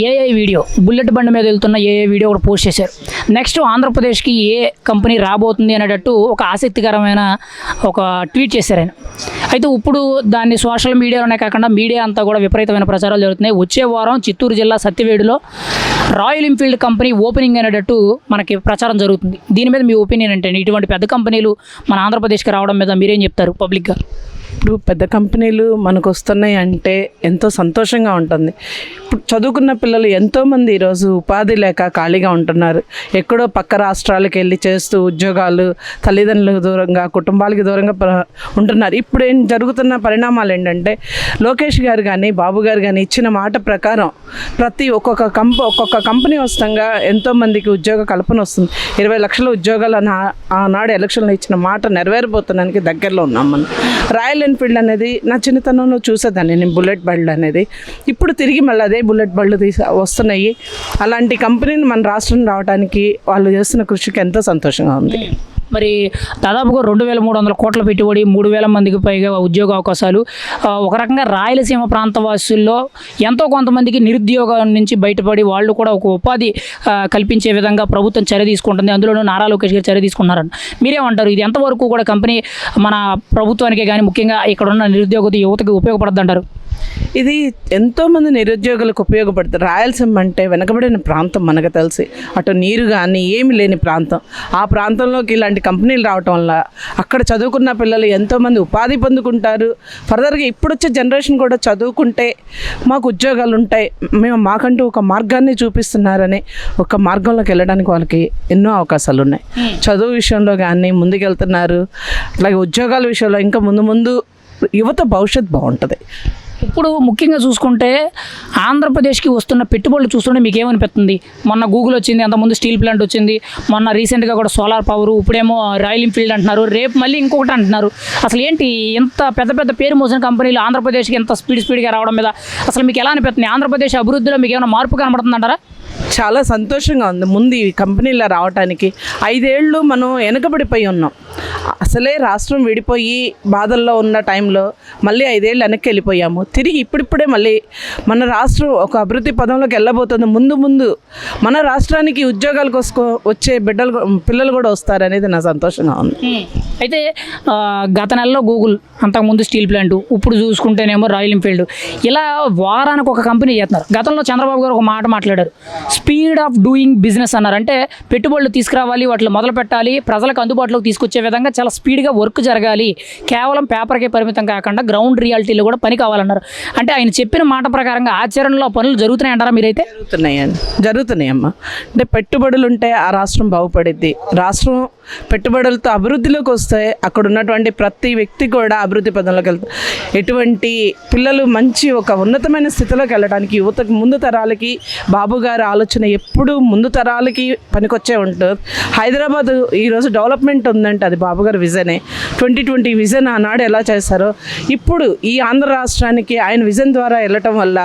ఏఐ వీడియో, బుల్లెట్ బండి మీద వెళ్తున్న ఏఐ వీడియో ఒకటి పోస్ట్ చేశారు. నెక్స్ట్ ఆంధ్రప్రదేశ్కి ఏ కంపెనీ రాబోతుంది అనేటట్టు ఒక ఆసక్తికరమైన ఒక ట్వీట్ చేశారు ఆయన. అయితే ఇప్పుడు దాన్ని సోషల్ మీడియాలోనే కాకుండా మీడియా అంతా కూడా విపరీతమైన ప్రచారాలు జరుగుతున్నాయి. వచ్చే వారం చిత్తూరు జిల్లా సత్తివేడులో రాయల్ ఎన్ఫీల్డ్ కంపెనీ ఓపెనింగ్ అనేటట్టు మనకి ప్రచారం జరుగుతుంది. దీని మీద మీ ఒపీనియన్ ఏంటంటే ఇటువంటి పెద్ద కంపెనీలు మన ఆంధ్రప్రదేశ్కి రావడం మీద మీరేం చెప్తారు పబ్లిక్గా? ఇప్పుడు పెద్ద కంపెనీలు మనకు వస్తున్నాయి అంటే ఎంతో సంతోషంగా ఉంటుంది. ఇప్పుడు చదువుకున్న పిల్లలు ఎంతోమంది ఈరోజు ఉపాధి లేక ఖాళీగా ఉంటున్నారు. ఎక్కడో పక్క రాష్ట్రాలకు వెళ్ళి చేస్తూ ఉద్యోగాలు, తల్లిదండ్రులకు దూరంగా, కుటుంబాలకి దూరంగా ఉంటున్నారు. ఇప్పుడు ఏం జరుగుతున్న పరిణామాలు ఏంటంటే లోకేష్ గారు కానీ బాబు గారు కానీ ఇచ్చిన మాట ప్రకారం ప్రతి ఒక్కొక్క కంపెనీ వస్తాగా ఎంతోమందికి ఉద్యోగ కల్పన వస్తుంది. 20 లక్షల ఉద్యోగాలు ఆనాడు ఎలక్షన్లో ఇచ్చిన మాట నెరవేరబోతున్నానికి దగ్గరలో ఉన్నాం మనం. రాయల్ ఎన్ఫీల్డ్ అనేది నా చిన్నతనంలో చూసేదాన్ని నేను, బుల్లెట్ బళ్ళు అనేది. ఇప్పుడు తిరిగి మళ్ళీ అదే బుల్లెట్ బళ్ళు వస్తున్నాయి. అలాంటి కంపెనీని మన రాష్ట్రం రావడానికి వాళ్ళు చేస్తున్న కృషికి ఎంతో సంతోషంగా ఉంది. మరి దాదాపుగా 2,300 కోట్ల పెట్టుబడి, 3,000 మందికి పైగా ఉద్యోగ అవకాశాలు. ఒక రకంగా రాయలసీమ ప్రాంత వాసుల్లో ఎంతో కొంతమందికి నిరుద్యోగం నుంచి బయటపడి వాళ్ళు కూడా ఒక ఉపాధి కల్పించే విధంగా ప్రభుత్వం చర్య తీసుకుంటుంది. అందులోనూ నారా లోకేష్ గారు చర్య తీసుకున్నారని మీరేమంటారు? ఇది ఎంతవరకు కూడా కంపెనీ మన ప్రభుత్వానికే కానీ ముఖ్యంగా ఇక్కడ ఉన్న నిరుద్యోగ యువతకి ఉపయోగపడుతుంది అంటారు? ఇది ఎంతోమంది నిరుద్యోగులకు ఉపయోగపడుతుంది. రాయలసీమ అంటే వెనకబడిన ప్రాంతం మనకు తెలిసి, అటు నీరు కానీ ఏమి లేని ప్రాంతం. ఆ ప్రాంతంలోకి ఇలాంటి కంపెనీలు రావటం వల్ల అక్కడ చదువుకున్న పిల్లలు ఎంతోమంది ఉపాధి పొందుకుంటారు. ఫర్దర్గా ఇప్పుడు వచ్చే జనరేషన్ కూడా చదువుకుంటే మాకు ఉద్యోగాలు ఉంటాయి, మాకంటూ ఒక మార్గాన్ని చూపిస్తున్నారని ఒక మార్గంలోకి వెళ్ళడానికి వాళ్ళకి ఎన్నో అవకాశాలు ఉన్నాయి. చదువు విషయంలో కానీ ముందుకెళ్తున్నారు. అలాగే ఉద్యోగాల విషయంలో ఇంకా ముందు యువత భవిష్యత్తు బాగుంటుంది. ఇప్పుడు ముఖ్యంగా చూసుకుంటే ఆంధ్రప్రదేశ్కి వస్తున్న పెట్టుబడులు చూస్తుంటే మీకు ఏమనిపిస్తుంది? మొన్న గూగుల్ వచ్చింది, అంతకుముందు స్టీల్ ప్లాంట్ వచ్చింది, మొన్న రీసెంట్గా కూడా సోలార్ పవర్, ఇప్పుడేమో రాయల్ ఎన్ఫీల్డ్ అంటున్నారు, రేపు మళ్ళీ ఇంకొకటి అంటున్నారు. అసలు ఏంటి ఇంత పెద్ద పేరు మోసిన కంపెనీలు ఆంధ్రప్రదేశ్కి ఎంత స్పీడ్గా రావడం మీద అసలు మీకు ఎలా అనిపిస్తుంది? ఆంధ్రప్రదేశ్ అభివృద్ధిలో మీకు ఏమైనా మార్పు కనబడుతుందంటారా? చాలా సంతోషంగా ఉంది. ముందు ఈ కంపెనీలో రావడానికి 5 ఏళ్ళు మనం వెనకబడిపోయి ఉన్నాం. అసలే రాష్ట్రం విడిపోయి బాధల్లో ఉన్న టైంలో మళ్ళీ 5 ఏళ్ళు వెనక్కి వెళ్ళిపోయాము. తిరిగి ఇప్పుడిప్పుడే మళ్ళీ మన రాష్ట్రం ఒక అభివృద్ధి పదంలోకి వెళ్ళబోతుంది. ముందు మన రాష్ట్రానికి ఉద్యోగాల కోసం వచ్చే పిల్లలు కూడా వస్తారనేది నా సంతోషంగా ఉంది. అయితే గత నెలలో గూగుల్, అంతకుముందు స్టీల్ ప్లాంట్, ఇప్పుడు చూసుకుంటేనేమో రాయల్ ఎన్ఫీల్డ్, ఇలా వారానికి ఒక కంపెనీ చేస్తున్నారు. గతంలో చంద్రబాబు గారు ఒక మాట మాట్లాడారు, స్పీడ్ ఆఫ్ డూయింగ్ బిజినెస్ అన్నారు. అంటే పెట్టుబడులు తీసుకురావాలి, వాటిని మొదలు పెట్టాలి, ప్రజలకు అందుబాటులోకి తీసుకొచ్చే విధంగా చాలా స్పీడ్గా వర్క్ జరగాలి, కేవలం పేపర్కే పరిమితం కాకుండా గ్రౌండ్ రియాలిటీలో కూడా పని కావాలన్నారు. అంటే ఆయన చెప్పిన మాట ప్రకారంగా ఆచరణలో పనులు జరుగుతున్నాయంటారా మీరైతే? జరుగుతున్నాయమ్మా. అంటే పెట్టుబడులు ఉంటే ఆ రాష్ట్రం బాగుపడిద్ది. రాష్ట్రం పెట్టుబడులతో అభివృద్ధిలోకి వస్తే అక్కడ ఉన్నటువంటి ప్రతి వ్యక్తి కూడా అభివృద్ధి పదంలోకి వెళ్తారు. ఎటువంటి పిల్లలు మంచి ఒక ఉన్నతమైన స్థితిలోకి వెళ్ళడానికి యువతకు, ముందు తరాలకి బాబు గారి ఆలోచన ఎప్పుడు ముందు తరాలకి పనికొచ్చే ఉంటుంది. హైదరాబాద్ ఈరోజు డెవలప్మెంట్ ఉందంటే అది బాబు గారి విజనే. 2020 విజన్ ఆనాడు ఎలా చేశారో ఇప్పుడు ఈ ఆంధ్ర రాష్ట్రానికి ఆయన విజన్ ద్వారా వెళ్ళటం వల్ల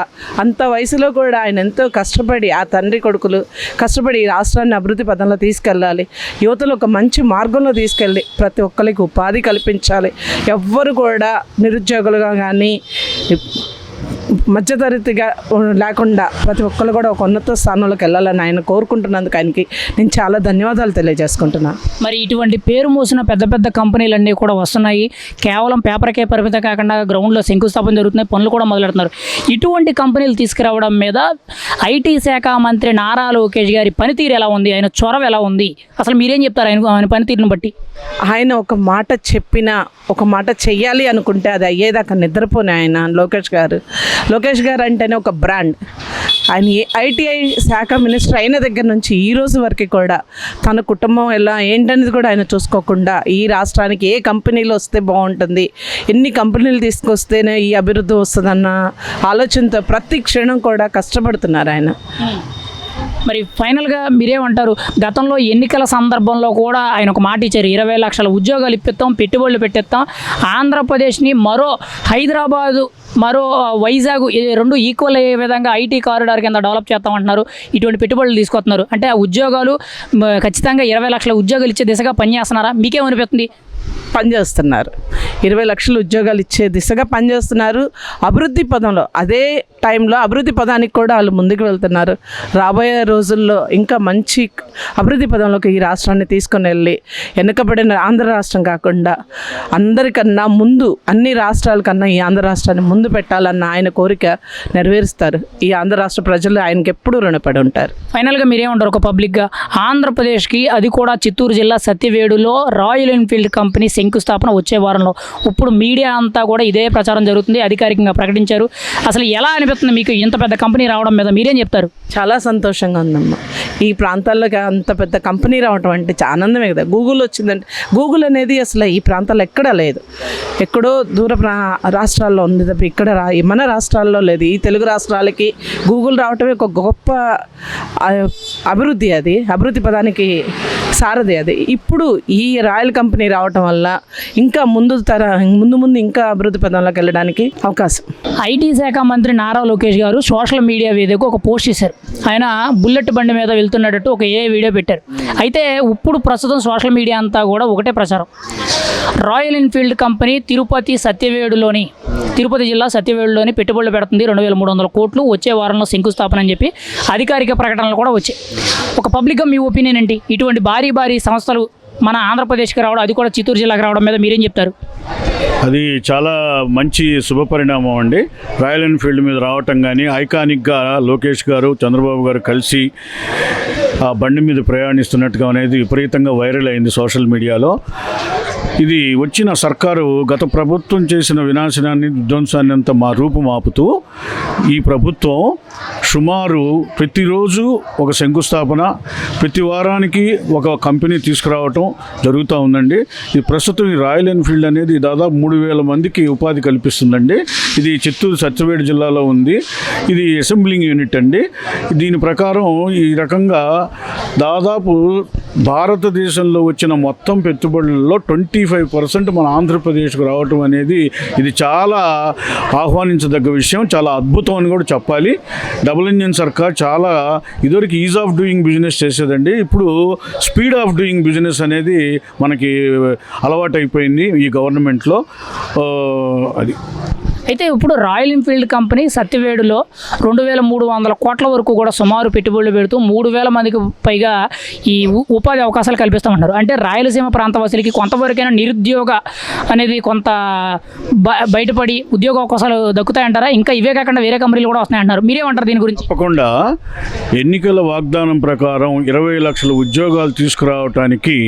అంత వయసులో కూడా ఆయన ఎంతో కష్టపడి, ఆ తండ్రి కొడుకులు కష్టపడి ఈ రాష్ట్రాన్ని అభివృద్ధి పదంలో తీసుకెళ్ళాలి, యువతలు ఒక మంచి మార్గంలో తీసుకెళ్ళి ప్రతి ఒక్కరికి ఉపాధి కల్పించాలి. ఎవ్వరు కూడా నిరుద్యోగులుగా కానీ మధ్యతరగతిగా లేకుండా ప్రతి ఒక్కరు కూడా ఒక ఉన్నత స్థానంలోకి వెళ్ళాలని ఆయన కోరుకుంటున్నందుకు ఆయనకి నేను చాలా ధన్యవాదాలు తెలియజేసుకుంటున్నాను. మరి ఇటువంటి పేరు మోసిన పెద్ద కంపెనీలన్నీ కూడా వస్తున్నాయి. కేవలం పేపర్కే పరిమితం కాకుండా గ్రౌండ్లో శంకుస్థాపన జరుగుతున్నాయి, పనులు కూడా మొదలెడుతున్నారు. ఇటువంటి కంపెనీలు తీసుకురావడం మీద ఐటీ శాఖ మంత్రి నారా లోకేష్ గారి పనితీరు ఎలా ఉంది? ఆయన చొరవ ఎలా ఉంది? అసలు మీరేం చెప్తారు ఆయన పనితీరుని బట్టి? ఆయన ఒక మాట చెప్పినా, ఒక మాట చెయ్యాలి అనుకుంటే అది అయ్యేదాకా నిద్రపోనే ఆయన లోకేష్ గారు అంటేనే ఒక బ్రాండ్. ఆయన ఐటీఐ శాఖ మినిస్టర్ అయిన దగ్గర నుంచి ఈ రోజు వరకు కూడా తన కుటుంబం ఎలా ఏంటనేది కూడా ఆయన చూసుకోకుండా ఈ రాష్ట్రానికి ఏ కంపెనీలు వస్తే బాగుంటుంది, ఎన్ని కంపెనీలు తీసుకొస్తేనే ఈ అభివృద్ధి వస్తుందన్న ఆలోచనతో ప్రతి క్షణం కూడా కష్టపడుతున్నారు ఆయన. మరి ఫైనల్గా మీరేమంటారు? గతంలో ఎన్నికల సందర్భంలో కూడా ఆయన ఒక మాట ఇచ్చారు, 20 లక్షల ఉద్యోగాలు ఇప్పిస్తాం, పెట్టుబడులు పెట్టిస్తాం, ఆంధ్రప్రదేశ్ని మరో హైదరాబాదు, మరో వైజాగ్, 2 ఈక్వల్ అయ్యే విధంగా ఐటీ కారిడార్ కింద డెవలప్ చేస్తామంటున్నారు. ఇటువంటి పెట్టుబడులు తీసుకొస్తున్నారు. అంటే ఆ ఉద్యోగాలు ఖచ్చితంగా 20 లక్షల ఉద్యోగాలు ఇచ్చే దిశగా పనిచేస్తున్నారా? మీకేమనిపిస్తుంది? పనిచేస్తున్నారు. 20 లక్షల ఉద్యోగాలు ఇచ్చే దిశగా పనిచేస్తున్నారు. అభివృద్ధి పదంలో అదే టైంలో అభివృద్ధి పదానికి కూడా వాళ్ళు ముందుకు వెళ్తున్నారు. రాబోయే రోజుల్లో ఇంకా మంచి అభివృద్ధి పదంలోకి ఈ రాష్ట్రాన్ని తీసుకొని వెళ్ళి వెనుకబడిన ఆంధ్ర రాష్ట్రం కాకుండా అందరికన్నా ముందు, అన్ని రాష్ట్రాల కన్నా ఈ ఆంధ్ర రాష్ట్రాన్ని ముందు పెట్టాలన్న ఆయన కోరిక నెరవేరుస్తారు. ఈ ఆంధ్ర రాష్ట్ర ప్రజలు ఆయనకి ఎప్పుడూ రుణపడి ఉంటారు. ఫైనల్గా మీరేమంటారు? ఒక పబ్లిక్గా ఆంధ్రప్రదేశ్కి, అది కూడా చిత్తూరు జిల్లా సత్యవేడులో రాయల్ ఎన్ఫీల్డ్ కంపెనీ శంకుస్థాపన వచ్చే వారంలో. ఇప్పుడు మీడియా అంతా కూడా ఇదే ప్రచారం జరుగుతుంది, అధికారికంగా ప్రకటించారు. అసలు ఎలా అనిపిస్తుంది మీకు ఇంత పెద్ద కంపెనీ రావడం మీద? మీరేం చెప్తారు? చాలా సంతోషంగా ఉందమ్మా. ఈ ప్రాంతాల్లోకి అంత పెద్ద కంపెనీ రావటం అంటే చాలా ఆనందమే కదా. గూగుల్ వచ్చిందంటే, గూగుల్ అనేది అసలు ఈ ప్రాంతాల్లో ఎక్కడా లేదు, ఎక్కడో దూర రాష్ట్రాల్లో ఉంది తప్ప ఇక్కడ మన రాష్ట్రాల్లో లేదు. ఈ తెలుగు రాష్ట్రాలకి గూగుల్ రావటమే ఒక గొప్ప అభివృద్ధి, అది అభివృద్ధి పదానికి సారథి అది. ఇప్పుడు ఈ రాయల్ కంపెనీ రావటం వల్ల ఇంకా ముందు ఇంకా అభివృద్ధి పదంలోకి వెళ్ళడానికి అవకాశం. ఐటీ శాఖ మంత్రి నారా లోకేష్ గారు సోషల్ మీడియా వేదికగా ఒక పోస్ట్ చేశారు. ఆయన బుల్లెట్ బండి మీద వెళ్తున్నట్టు ఒక వీడియో పెట్టారు. అయితే ఇప్పుడు ప్రస్తుతం సోషల్ మీడియా అంతా కూడా ఒకటే ప్రచారం, రాయల్ ఎన్ఫీల్డ్ కంపెనీ తిరుపతి జిల్లా సత్యవేడులోని పెట్టుబడులు పెడుతుంది, 2300 కోట్లు, వచ్చే వారంలో శంకుస్థాపన అని చెప్పి అధికారిక ప్రకటనలు కూడా వచ్చాయి. ఒక పబ్లిక్గా మీ ఒపీనియన్ ఏంటి? ఇటువంటి భారీ సంస్థలు మన ఆంధ్రప్రదేశ్కి రావడం, అది కూడా చిత్తూరు జిల్లాకి రావడం మీద మీరేం చెప్తారు? అది చాలా మంచి శుభపరిణామం అండి. రాయల్ ఎన్ఫీల్డ్ మీద రావటం కానీ, ఐకానిక్గా లోకేష్ గారు చంద్రబాబు గారు కలిసి ఆ బండి మీద ప్రయాణిస్తున్నట్టుగా అనేది విపరీతంగా వైరల్ అయింది సోషల్ మీడియాలో. ఇది వచ్చిన సర్కారు గత ప్రభుత్వం చేసిన వినాశనాన్ని, విధ్వంసాన్ని అంతా రూపుమాపుతూ ఈ ప్రభుత్వం సుమారు ప్రతిరోజు ఒక శంకుస్థాపన, ప్రతి వారానికి ఒక కంపెనీ తీసుకురావటం జరుగుతూ ఉందండి. ఇది ప్రస్తుతం ఈ రాయల్ ఎన్ఫీల్డ్ అనేది దాదాపు 3000 మందికి ఉపాధి కల్పిస్తుందండి. ఇది చిత్తూరు సత్యవేడు జిల్లాలో ఉంది. ఇది అసెంబ్లింగ్ యూనిట్ అండి. దీని ప్రకారం ఈ రకంగా దాదాపు భారతదేశంలో వచ్చిన మొత్తం పెట్టుబడులలో 25% మన ఆంధ్రప్రదేశ్కు రావటం అనేది ఇది చాలా ఆహ్వానించదగ్గ విషయం, చాలా అద్భుతం అని కూడా చెప్పాలి. డబుల్ ఇంజిన్ సర్కార్ చాలా ఇదివరకు ఈజ్ ఆఫ్ డూయింగ్ బిజినెస్ చేసేదండి. ఇప్పుడు స్పీడ్ ఆఫ్ డూయింగ్ బిజినెస్ అనేది మనకి అలవాటైపోయింది ఈ గవర్నమెంట్లో. అది అయితే ఇప్పుడు రాయల్ ఎన్ఫీల్డ్ కంపెనీ సత్యవేడులో 2300 కోట్ల వరకు కూడా సుమారు పెట్టుబడులు పెడుతూ 3000 మందికి పైగా ఈ ఉపాధి అవకాశాలు కల్పిస్తామన్నారు. అంటే రాయలసీమ ప్రాంతవాసులకి కొంతవరకైనా నిరుద్యోగ అనేది కొంత బయటపడి ఉద్యోగ అవకాశాలు దక్కుతాయంటారా? ఇంకా ఇవే కాకుండా వేరే కంపెనీలు కూడా వస్తున్నాయంటున్నారు. మీరేమంటారు దీని గురించి? తప్పకుండా ఎన్నికల వాగ్దానం ప్రకారం 20 లక్షల ఉద్యోగాలు తీసుకురావడానికి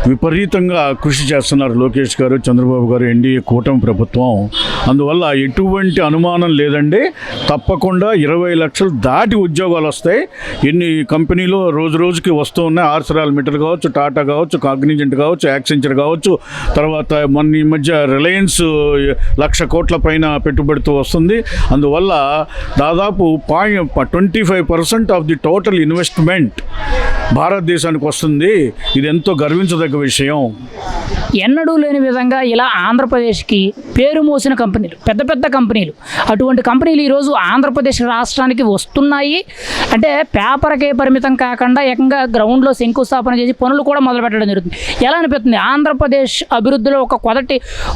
విపరీతంగా కృషి చేస్తున్నారు లోకేష్ గారు, చంద్రబాబు గారు, ఎన్డీఏ కూటమి ప్రభుత్వం. అందువల్ల ఎటువంటి అనుమానం లేదండి, తప్పకుండా 20 లక్షలు దాటి ఉద్యోగాలు వస్తాయి. ఎన్ని కంపెనీలు రోజుకి వస్తూ ఉన్నాయి. ఆర్సెరాల్ మిట్టల్ కావచ్చు, టాటా కావచ్చు, కాగ్నిజెంట్ కావచ్చు, యాక్సెంచర్ కావచ్చు, తర్వాత ఈ మధ్య రిలయన్స్ 1,00,000 కోట్ల పైన పెట్టుబడితో వస్తుంది. అందువల్ల దాదాపు 25% ఆఫ్ ది టోటల్ ఇన్వెస్ట్మెంట్ భారతదేశానికి వస్తుంది. ఇది ఎంతో గర్వించదగ్గ విషయం. ఎన్నడూ లేని విధంగా ఇలా ఆంధ్రప్రదేశ్కి పేరు మోసిన కంపెనీలు, పెద్ద కంపెనీలు, అటువంటి కంపెనీలు ఈరోజు ఆంధ్రప్రదేశ్ రాష్ట్రానికి వస్తున్నాయి. అంటే పేపర్కే పరిమితం కాకుండా ఏకంగా గ్రౌండ్లో శంకుస్థాపన చేసి పనులు కూడా మొదలు పెట్టడం జరుగుతుంది. ఎలా అనిపిస్తుంది ఆంధ్రప్రదేశ్ అభివృద్ధిలో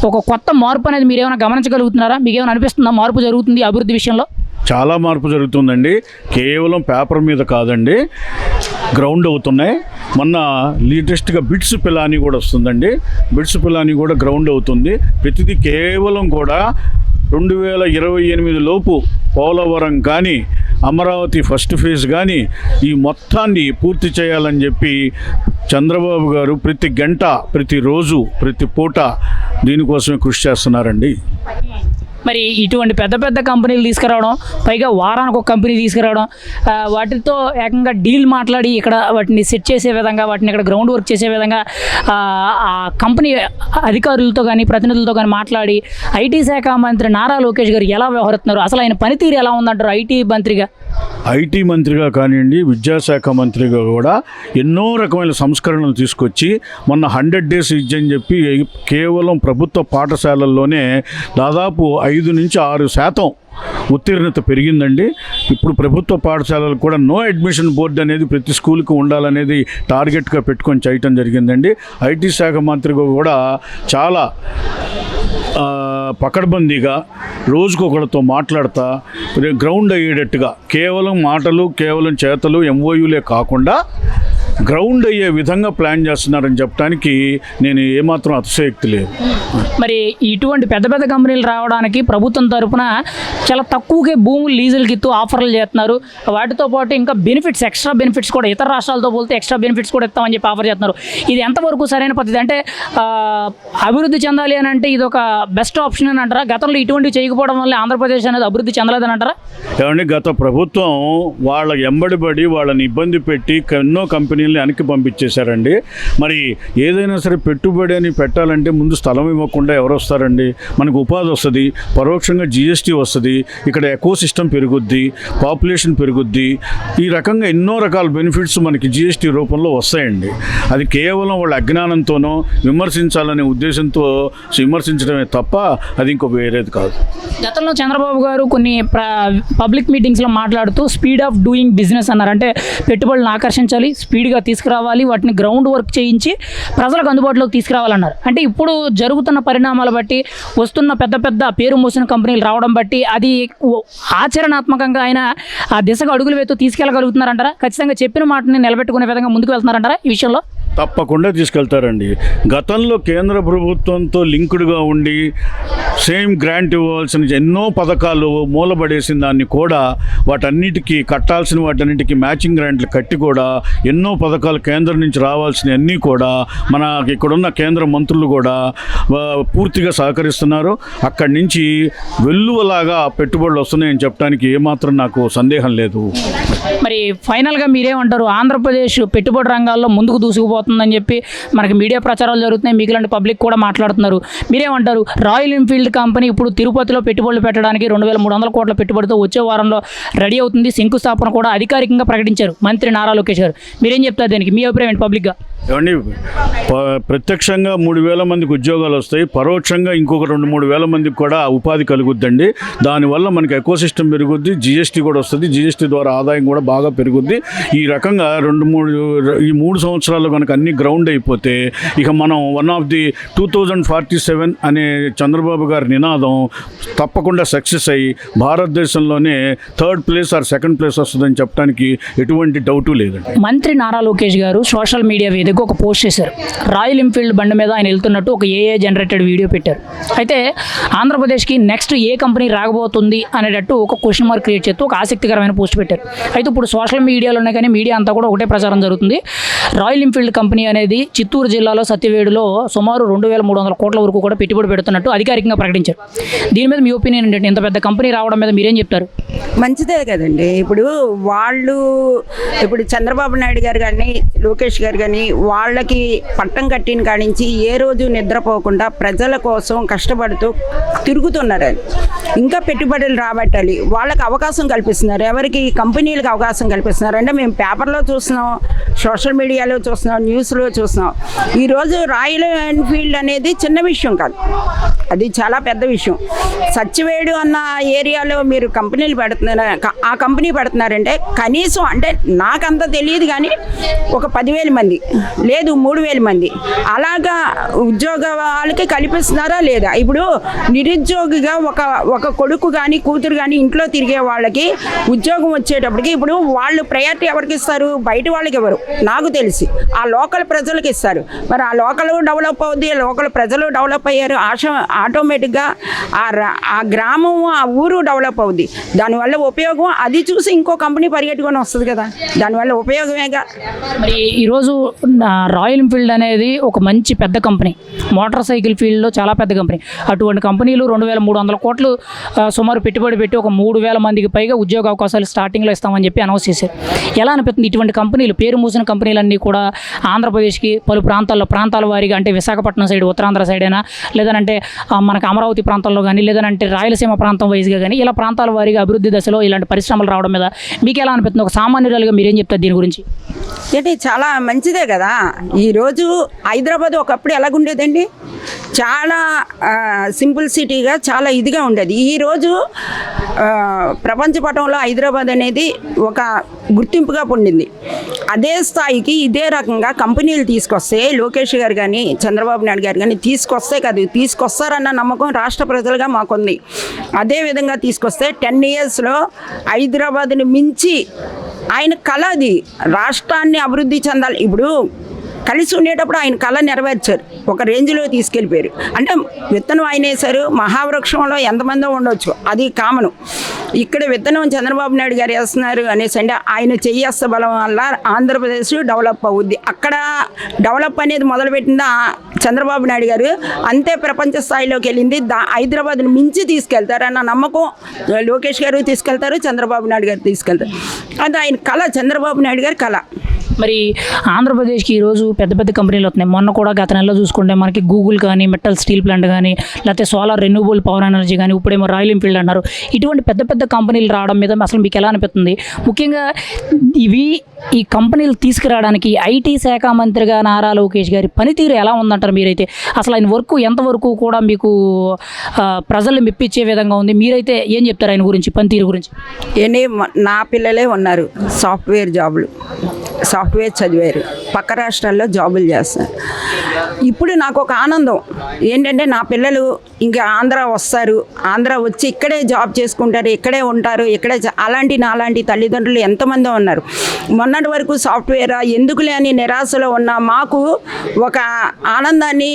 ఒక కొత్త మార్పు అనేది మీరు ఏమైనా గమనించగలుగుతున్నారా? మీకు ఏమైనా అనిపిస్తుందా మార్పు జరుగుతుంది అభివృద్ధి విషయంలో? చాలా మార్పు జరుగుతుందండి. కేవలం పేపర్ మీద కాదండి, గ్రౌండ్ అవుతున్నాయి. మొన్న లేటెస్ట్గా బిట్స్ పిలాని కూడా వస్తుందండి. బిట్స్ పిలాని కూడా గ్రౌండ్ అవుతుంది. ప్రతిదీ కేవలం కూడా 2028 లోపు పోలవరం కానీ, అమరావతి ఫస్ట్ ఫేజ్ కానీ ఈ మొత్తాన్ని పూర్తి చేయాలని చెప్పి చంద్రబాబు గారు ప్రతి గంట, ప్రతిరోజు, ప్రతి పూట దీనికోసమే కృషి చేస్తున్నారండి. మరి ఇటువంటి పెద్ద కంపెనీలు తీసుకురావడం, పైగా వారానికి ఒక కంపెనీ తీసుకురావడం, వాటితో ఏకంగా డీల్ మాట్లాడి ఇక్కడ వాటిని సెట్ చేసే విధంగా, వాటిని ఇక్కడ గ్రౌండ్ వర్క్ చేసే విధంగా ఆ కంపెనీ అధికారులతో కానీ ప్రతినిధులతో కానీ మాట్లాడి ఐటీ శాఖ మంత్రి నారా లోకేష్ గారు ఎలా వ్యవహరిస్తున్నారు? అసలు ఆయన పనితీరు ఎలా ఉందంటారు ఐటీ మంత్రిగా కానివ్వండి, విద్యాశాఖ మంత్రిగా కూడా ఎన్నో రకమైన సంస్కరణలు తీసుకొచ్చి మొన్న 100 days ఇచ్చని చెప్పి కేవలం ప్రభుత్వ పాఠశాలల్లోనే దాదాపు 5 నుంచి 6% ఉత్తీర్ణత పెరిగిందండి. ఇప్పుడు ప్రభుత్వ పాఠశాలలు కూడా నో అడ్మిషన్ బోర్డు అనేది ప్రతి స్కూల్కి ఉండాలనేది టార్గెట్గా పెట్టుకొని చేయటం జరిగిందండి. ఐటీ శాఖ మంత్రిగా కూడా చాలా పకడ్బందీగా రోజుకొకరితో మాట్లాడతా గ్రౌండ్ అయ్యేటట్టుగా కేవలం మాటలు, కేవలం చేతలు, ఎంఓయూలే కాకుండా గ్రౌండ్ అయ్యే విధంగా ప్లాన్ చేస్తున్నారని చెప్పడానికి నేను ఏమాత్రం అతిశయోక్తి లేదు. మరి ఇటువంటి పెద్ద పెద్ద కంపెనీలు రావడానికి ప్రభుత్వం తరపున చాలా తక్కువకే భూములు లీజులకి ఇస్తూ ఆఫర్లు చేస్తున్నారు. వాటితో పాటు ఇంకా బెనిఫిట్స్, ఎక్స్ట్రా బెనిఫిట్స్ కూడా ఇతర రాష్ట్రాలతో పోలితే ఎక్స్ట్రా బెనిఫిట్స్ కూడా ఇస్తామని చెప్పి ఆఫర్ చేస్తున్నారు. ఇది ఎంతవరకు సరైన పద్ధతి? అంటే అభివృద్ధి చెందాలి అని అంటే ఇది ఒక బెస్ట్ ఆప్షన్ అని అంటారా? గతంలో ఇటువంటివి చేయకపోవడం వల్ల ఆంధ్రప్రదేశ్ అనేది అభివృద్ధి చెందలేదని అంటారా? ఏమండి, గత ప్రభుత్వం వాళ్ళ ఎంబడిబడి వాళ్ళని ఇబ్బంది పెట్టి ఎన్నో కంపెనీలని వెనక్కి పంపించేశారండి. మరి ఏదైనా సరే పెట్టుబడి అని పెట్టాలంటే ముందు స్థలం ఇవ్వకుండా ఎవరు వస్తారండి? మనకు ఉపాధి వస్తుంది, పరోక్షంగా జిఎస్టీ వస్తుంది, ఇక్కడ ఎకో సిస్టమ్ పెరుగుద్ది, పాపులేషన్ పెరుగుద్ది, ఈ రకంగా ఎన్నో రకాల బెనిఫిట్స్ మనకి జిఎస్టీ రూపంలో వస్తాయండి. అది కేవలం వాళ్ళ అజ్ఞానంతోనో విమర్శించాలనే ఉద్దేశంతో విమర్శించడమే తప్ప అది ఇంకో వేరేది కాదు. గతంలో చంద్రబాబు గారు కొన్ని పబ్లిక్ మీటింగ్స్లో మాట్లాడుతూ స్పీడ్ ఆఫ్ డూయింగ్ బిజినెస్ అన్నారు. అంటే పెట్టుబడులను ఆకర్షించాలి, స్పీడ్గా తీసుకురావాలి, వాటిని గ్రౌండ్ వర్క్ చేయించి ప్రజలకు అందుబాటులోకి తీసుకురావాలన్నారు. అంటే ఇప్పుడు జరుగుతున్న పరిణామాలు బట్టి, వస్తున్న పెద్ద పెద్ద పేరు మోసిన కంపెనీలు రావడం బట్టి అది ఆచరణాత్మకంగా ఆయన ఆ దిశగా అడుగులు వేస్తూ తీసుకెళ్ళగలుగుతున్నారంటారా? ఖచ్చితంగా చెప్పిన మాటని నిలబెట్టుకునే విధంగా ముందుకు వెళ్తున్నారంటారా ఈ విషయంలో? తప్పకుండా తీసుకెళ్తారండి. గతంలో కేంద్ర ప్రభుత్వంతో లింక్డ్గా ఉండి సేమ్ గ్రాంట్ ఇవ్వాల్సిన ఎన్నో పథకాలు మూలబడేసిన దాన్ని కూడా వాటన్నిటికీ కట్టాల్సిన వాటన్నిటికీ మ్యాచింగ్ గ్రాంట్లు కట్టి కూడా ఎన్నో పథకాలు కేంద్రం నుంచి రావాల్సినవన్నీ కూడా మన ఇక్కడున్న కేంద్ర మంత్రులు కూడా పూర్తిగా సహకరిస్తున్నారు. అక్కడి నుంచి వెల్లువలాగా పెట్టుబడులు వస్తున్నాయని చెప్పడానికి ఏమాత్రం నాకు సందేహం లేదు. మరి ఫైనల్గా మీరేమంటారు? ఆంధ్రప్రదేశ్ పెట్టుబడి రంగాల్లో ముందుకు దూసుకుపోతుందని చెప్పి మనకి మీడియా ప్రచారాలు జరుగుతున్నాయి, మీకులాంటి పబ్లిక్ కూడా మాట్లాడుతున్నారు. మీరేమంటారు? రాయల్ ఎన్ఫీల్డ్ కంపెనీ ఇప్పుడు తిరుపతిలో పెట్టుబడులు పెట్టడానికి 2300 కోట్ల పెట్టుబడితో వచ్చే వారంలో రెడీ అవుతుంది. శంకుస్థాపన కూడా అధికారికంగా ప్రకటించారు మంత్రి నారా లోకేష్ గారు. మీరేం చెప్తారు దీనికి? మీ అభిప్రాయం ఏంటి పబ్లిక్గా? ఏమండి, ప్రత్యక్షంగా 3000 మందికి ఉద్యోగాలు వస్తాయి, పరోక్షంగా ఇంకొక 2-3 మందికి కూడా ఉపాధి కలుగుద్దండి. దానివల్ల మనకి ఎకో సిస్టమ్ పెరుగుద్ది, జిఎస్టీ కూడా వస్తుంది, జిఎస్టీ ద్వారా ఆదాయం కూడా బాగా పెరుగుద్ది. ఈ రకంగా 3 సంవత్సరాల్లో కనుక అన్ని గ్రౌండ్ అయిపోతే ఇక మనం వన్ ఆఫ్ ది 2047 అనే చంద్రబాబు గారి నినాదం తప్పకుండా సక్సెస్ అయ్యి భారతదేశంలోనే 3rd place are 2nd place వస్తుందని చెప్పడానికి ఎటువంటి డౌటు లేదండి. మంత్రి నారా లోకేష్ గారు సోషల్ మీడియా వేదిక ఒక పోస్ట్ చేశారు. రాయల్ ఎన్ఫీల్డ్ బండి మీద ఆయన వెళ్తున్నట్టు ఒక ఏఐ జనరేటెడ్ వీడియో పెట్టారు. అయితే ఆంధ్రప్రదేశ్కి నెక్స్ట్ ఏ కంపెనీ రాకపోతుంది అనేటట్టు ఒక క్వశ్చన్ మార్క్ క్రియేట్ చేస్తూ ఒక ఆసక్తికరమైన పోస్ట్ పెట్టారు. అయితే ఇప్పుడు సోషల్ మీడియాలోనే కానీ మీడియా అంతా కూడా ఒకటే ప్రచారం జరుగుతుంది. రాయల్ ఎన్ఫీల్డ్ కంపెనీ అనేది చిత్తూరు జిల్లాలో సత్యవేడులో సుమారు 2300 కోట్ల వరకు కూడా పెట్టుబడి పెడుతున్నట్టు అధికారికంగా ప్రకటించారు. దీని మీద మీ ఒపీనియన్ ఏంటంటే? ఇంత పెద్ద కంపెనీ రావడం మీద మీరేం చెప్తారు? మంచిదే కదండి. ఇప్పుడు చంద్రబాబు నాయుడు గారు కానీ లోకేష్ గారు కానీ వాళ్ళకి పట్టం కట్టిన కాడి నుంచి ఏ రోజు నిద్రపోకుండా ప్రజల కోసం కష్టపడుతూ తిరుగుతున్నారు. ఇంకా పెట్టుబడులు రాబట్టాలి, వాళ్ళకి అవకాశం కల్పిస్తున్నారు. ఎవరికి? కంపెనీలకు అవకాశం కల్పిస్తున్నారు. అంటే మేము పేపర్లో చూస్తున్నాం, సోషల్ మీడియాలో చూస్తున్నాం, న్యూస్లో చూస్తున్నాం. ఈరోజు రాయల్ ఎన్ఫీల్డ్ అనేది చిన్న విషయం కాదు, అది చాలా పెద్ద విషయం. సత్యవేడు అన్న ఏరియాలో మీరు కంపెనీలు పెడుతున్నారు, ఆ కంపెనీ పెడుతున్నారంటే కనీసం అంటే నాకంత తెలియదు కానీ ఒక 10,000 మంది లేదు 3,000 మంది అలాగా ఉద్యోగ వాళ్ళకి కల్పిస్తున్నారా లేదా? ఇప్పుడు నిరుద్యోగిగా ఒక కొడుకు కానీ కూతురు కానీ ఇంట్లో తిరిగే వాళ్ళకి ఉద్యోగం వచ్చేటప్పటికి ఇప్పుడు వాళ్ళు ప్రయారిటీ ఎవరికి ఇస్తారు? బయట వాళ్ళకి ఎవరు? నాకు తెలిసి ఆ లోకల్ ప్రజలకు ఇస్తారు. మరి ఆ లోకల్ డెవలప్ అవుద్ది, లోకల్ ప్రజలు డెవలప్ అయ్యారు, ఆటోమేటిక్గా ఆ గ్రామం ఆ ఊరు డెవలప్ అవుద్ది. దానివల్ల ఉపయోగం అది చూసి ఇంకో కంపెనీ పరిగెట్టుకొని వస్తుంది కదా, దానివల్ల ఉపయోగమేగా. మరి ఈరోజు రాయల్ ఎన్ఫీల్డ్ అనేది ఒక మంచి పెద్ద కంపెనీ, మోటార్ సైకిల్ ఫీల్డ్లో చాలా పెద్ద కంపెనీ. అటువంటి కంపెనీలు 2300 కోట్లు సుమారు పెట్టుబడి పెట్టి ఒక 3,000 మందికి పైగా ఉద్యోగ అవకాశాలు స్టార్టింగ్లో ఇస్తామని చెప్పి అనౌన్స్ చేశారు. ఎలా అనిపిస్తుంది? ఇటువంటి కంపెనీలు, పేరు మూసిన కంపెనీలన్నీ కూడా ఆంధ్రప్రదేశ్కి పలు ప్రాంతాల వారీగా, అంటే విశాఖపట్నం సైడ్, ఉత్తరాంధ్ర సైడ్ అయినా, లేదనంటే మనకు అమరావతి ప్రాంతంలో కానీ, లేదనంటే రాయలసీమ ప్రాంతం వైజ్గా కానీ, ఇలా ప్రాంతాల వారీగా అభివృద్ధి దశలో ఇలాంటి పరిశ్రమలు రావడం మీద మీకు ఎలా అనిపిస్తుంది? ఒక సామాన్యురాలుగా మీరేం చెప్తారు దీని గురించి? అంటే చాలా మంచిదే కదా. ఈరోజు హైదరాబాద్ ఒకప్పుడు ఎలాగుండేదండి? చాలా సింపుల్ సిటీగా చాలా ఇదిగా ఉండేది. ఈరోజు ప్రపంచ పటంలో హైదరాబాద్ అనేది ఒక గుర్తింపుగా పొందింది. అదే స్థాయికి ఇదే రకంగా కంపెనీలు తీసుకొస్తే లోకేష్ గారు కానీ చంద్రబాబు నాయుడు గారు కానీ తీసుకొస్తారన్న నమ్మకం రాష్ట్ర ప్రజలుగా మాకుంది. అదేవిధంగా తీసుకొస్తే 10 yearsలో హైదరాబాద్ని మించి ఆయన కళ అది, రాష్ట్రాన్ని అభివృద్ధి చెందాలి. ఇప్పుడు కలిసి ఉండేటప్పుడు ఆయన కళ నెరవేర్చారు, ఒక రేంజ్లో తీసుకెళ్ళిపోయారు. అంటే విత్తనం ఆయన వేశారు, మహావృక్షంలో ఎంతమందో ఉండొచ్చు, అది కామను. ఇక్కడ విత్తనం చంద్రబాబు నాయుడు గారు వేస్తున్నారు అనేసి అంటే ఆయన చెయ్యస్త బలం వల్ల ఆంధ్రప్రదేశ్ డెవలప్ అవుద్ది. అక్కడ డెవలప్ అనేది మొదలుపెట్టింది చంద్రబాబు నాయుడు గారు, అంతే ప్రపంచ స్థాయిలోకి వెళ్ళింది. హైదరాబాద్ని మించి తీసుకెళ్తారన్న నమ్మకం లోకేష్ గారు తీసుకెళ్తారు, చంద్రబాబు నాయుడు గారు తీసుకెళ్తారు. అది ఆయన కళ, చంద్రబాబు నాయుడు గారి కళ. మరి ఆంధ్రప్రదేశ్కి ఈరోజు పెద్ద పెద్ద కంపెనీలు వస్తున్నాయి. మొన్న కూడా గత నెలలో చూసుకుంటే మనకి గూగుల్ కానీ, మెటల్ స్టీల్ ప్లాంట్ కానీ, లేకపోతే సోలార్ రెన్యూబుల్ పవర్ ఎనర్జీ కానీ, ఇప్పుడేమో రాయల్ ఎన్ఫీల్డ్ అన్నారు. ఇటువంటి పెద్ద పెద్ద కంపెనీలు రావడం మీద అసలు మీకు ఎలా అనిపిస్తుంది? ముఖ్యంగా ఈ కంపెనీలు తీసుకురావడానికి ఐటీ శాఖ మంత్రిగా నారా లోకేష్ గారి పనితీరు ఎలా ఉందంటారు మీరైతే? అసలు ఆయన వర్క్ ఎంతవరకు కూడా మీకు ప్రజల్ని మెప్పించే విధంగా ఉంది? మీరైతే ఏం చెప్తారు ఆయన గురించి, పనితీరు గురించి? నా పిల్లలే ఉన్నారు సాఫ్ట్వేర్ జాబులు, సాఫ్ట్వేర్ చదివారు, పక్క రాష్ట్రాల్లో జాబులు చేస్తారు. ఇప్పుడు నాకు ఒక ఆనందం ఏంటంటే నా పిల్లలు ఇంకా ఆంధ్ర వస్తారు, ఆంధ్ర వచ్చి ఇక్కడే జాబ్ చేసుకుంటారు, ఇక్కడే ఉంటారు, ఇక్కడే నాలాంటి తల్లిదండ్రులు ఎంతమంది ఉన్నారు. మొన్నటి వరకు సాఫ్ట్వేర్ ఎందుకులే అని నిరాశలో ఉన్న మాకు ఒక ఆనందాన్ని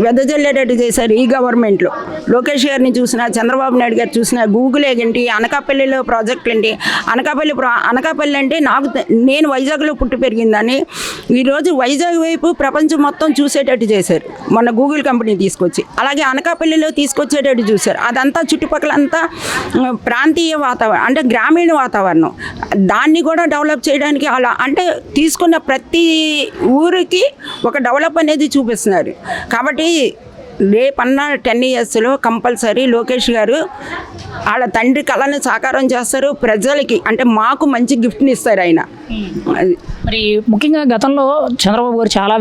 వెదజల్లేటట్టు చేశారు ఈ గవర్నమెంట్లో. లోకేష్ గారిని చూసినా, చంద్రబాబు నాయుడు గారు చూసినా, గూగుల్ ఏంటి, అనకాపల్లిలో ప్రాజెక్టులు ఏంటి, అనకాపల్లి అంటే నేను వైజాగ్లో పుట్టి పెరిగిందని ఈరోజు వైజాగ్ వైపు ప్రపంచం మొత్తం చూసేటట్టు చేశారు మొన్న గూగుల్ కంపెనీ తీసుకొచ్చి. అలాగే అనకాపల్లిలో తీసుకొచ్చేటట్టు చూశారు. అదంతా చుట్టుపక్కలంతా ప్రాంతీయ వాతావరణం, అంటే గ్రామీణ వాతావరణం, దాన్ని కూడా డెవలప్ చేయడానికి అలా అంటే తీసుకున్న ప్రతి ఊరికి ఒక డెవలప్ అనేది చూపిస్తున్నారు. కాబట్టి రేపన్నా 10 yearsలో కంపల్సరీ లోకేష్ గారు వాళ్ళ తండ్రి కళను సాకారం చేస్తారు. ప్రజలకి అంటే మాకు మంచి గిఫ్ట్ని ఇస్తారు ఆయన. మరి ముఖ్యంగా గతంలో చంద్రబాబు గారు చాలా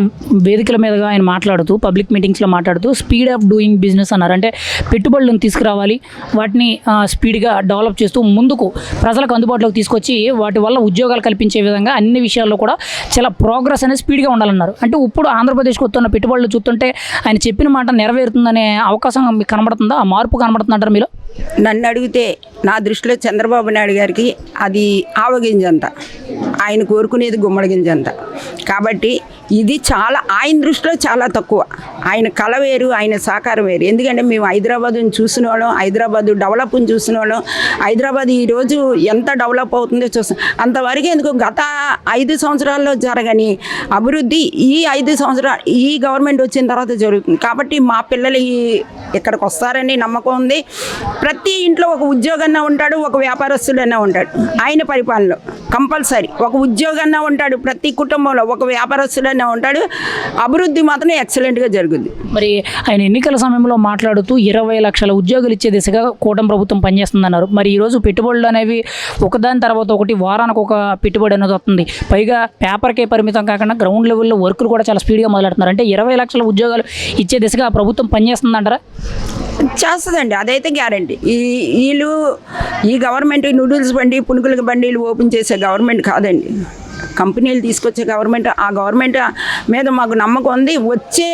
వేదికల మీదుగా ఆయన మాట్లాడుతూ, పబ్లిక్ మీటింగ్స్లో మాట్లాడుతూ స్పీడ్ ఆఫ్ డూయింగ్ బిజినెస్ అన్నారు. అంటే పెట్టుబడులను తీసుకురావాలి, వాటిని స్పీడ్గా డెవలప్ చేస్తూ ముందుకు ప్రజలకు అందుబాటులోకి తీసుకొచ్చి వాటి వల్ల ఉద్యోగాలు కల్పించే విధంగా అన్ని విషయాల్లో కూడా చాలా ప్రోగ్రెస్ అనేది స్పీడ్గా ఉండాలన్నారు. అంటే ఇప్పుడు ఆంధ్రప్రదేశ్కి వస్తున్న పెట్టుబడులు చూస్తుంటే ఆయన చెప్పిన మాట నెరవేరుతుందనే అవకాశం మీకు కనబడుతుందా? ఆ మార్పు కనబడుతుందంటారు మీరు? నన్ను అడిగితే నా దృష్టిలో చంద్రబాబు నాయుడు గారికి అది ఆవగింజంత, ఆయన కోరుకునేది గుమ్మడి గింజంత. కాబట్టి ఇది చాలా ఆయన దృష్టిలో చాలా తక్కువ. ఆయన కళ వేరు, ఆయన సాకారం వేరు. ఎందుకంటే మేము హైదరాబాద్ని చూసిన వాళ్ళం, హైదరాబాద్ డెవలప్ని చూసిన వాళ్ళం. హైదరాబాద్ ఈరోజు ఎంత డెవలప్ అవుతుందో చూస్తాం. అంతవరకు ఎందుకు గత 5 సంవత్సరాల్లో జరగని అభివృద్ధి ఈ 5 సంవత్సరాలు ఈ గవర్నమెంట్ వచ్చిన తర్వాత జరుగుతుంది. కాబట్టి మా పిల్లలు ఇక్కడికి వస్తారని నమ్మకం ఉంది. ప్రతి ఇంట్లో ఒక ఉద్యోగన్నా ఉంటాడు, ఒక వ్యాపారస్తుడన్నా ఉంటాడు. ఆయన పరిపాలనలో కంపల్సరీ ఒక ఉద్యోగన్నా ఉంటాడు, ప్రతి కుటుంబంలో ఒక వ్యాపారస్తుడన్నా ఉంటాడు. అభివృద్ధి మాత్రం ఎక్సలెంట్గా జరుగుద్ది. మరి ఆయన ఎన్నికల సమయంలో మాట్లాడుతూ 20 లక్షల ఉద్యోగాలు ఇచ్చే దిశగా కూటమి ప్రభుత్వం పనిచేస్తుందన్నారు. మరి ఈరోజు పెట్టుబడులు అనేవి ఒకదాని తర్వాత ఒకటి, వారానికి ఒక పెట్టుబడి అనేది వస్తుంది. పైగా పేపర్కే పరిమితం కాకుండా గ్రౌండ్ లెవెల్లో వర్కులు కూడా చాలా స్పీడ్గా మొదలెడుతున్నారు. అంటే 20 లక్షల ఉద్యోగాలు ఇచ్చే దిశగా ప్రభుత్వం పనిచేస్తుందంటారా? చేస్తుందండి, అదైతే గ్యారంటీ. ఈ గవర్నమెంట్ నూడిల్స్ బండి, పునుకుల బండిలు ఓపెన్ చేసే గవర్నమెంట్ కాదండి. కంపెనీలు తీసుకొచ్చే గవర్నమెంట్. ఆ గవర్నమెంట్ మీద మాకు నమ్మకం ఉంది. వచ్చే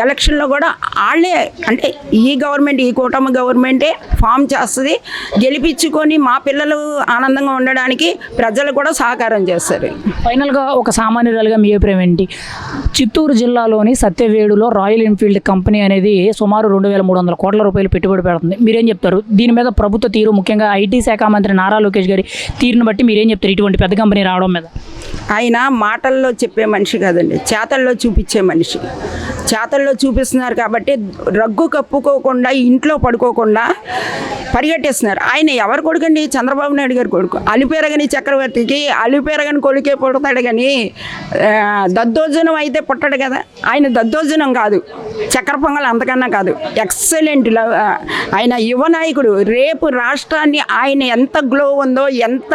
ఎలక్షన్లో కూడా వాళ్ళే, అంటే ఈ గవర్నమెంట్, ఈ కూటమి గవర్నమెంటే ఫామ్ చేస్తుంది. గెలిపించుకొని మా పిల్లలు ఆనందంగా ఉండడానికి ప్రజలు కూడా సహకారం చేస్తారు. ఫైనల్గా ఒక సామాన్యురాలుగా మీ అభిప్రాయం ఏంటి? చిత్తూరు జిల్లాలోని సత్యవేడులో రాయల్ ఎన్ఫీల్డ్ కంపెనీ అనేది సుమారు 2300 కోట్ల రూపాయలు పెట్టుబడి పెడుతుంది. మీరేం చెప్తారు దీని మీద? ప్రభుత్వ తీరు, ముఖ్యంగా ఐటీ శాఖ మంత్రి నారా లోకేష్ గారి తీరుని బట్టి మీరేం చెప్తారు ఇటువంటి పెద్ద కంపెనీ రావడం మీద? ఆయన మాటల్లో చెప్పే మనిషి కాదండి, చేతల్లో చూపించే మనిషి. చేతల్లో చూపిస్తున్నారు కాబట్టి రగ్గు కప్పుకోకుండా, ఇంట్లో పడుకోకుండా పరిగెట్టేస్తున్నారు. ఆయన ఎవరు కొడుకండి? చంద్రబాబు నాయుడు గారు కొడుకు. అలిపెరగని చక్రవర్తికి అలిపెరగని కొడుకే పుడతాడు, కానీ దద్దోజనం అయితే పుట్టడు కదా. ఆయన దద్దోజనం కాదు, చక్కెర పొంగల్ అంతకన్నా కాదు. ఎక్సలెంట్ ఆయన యువ నాయకుడు. రేపు రాష్ట్రాన్ని ఆయన ఎంత గ్లో ఉందో, ఎంత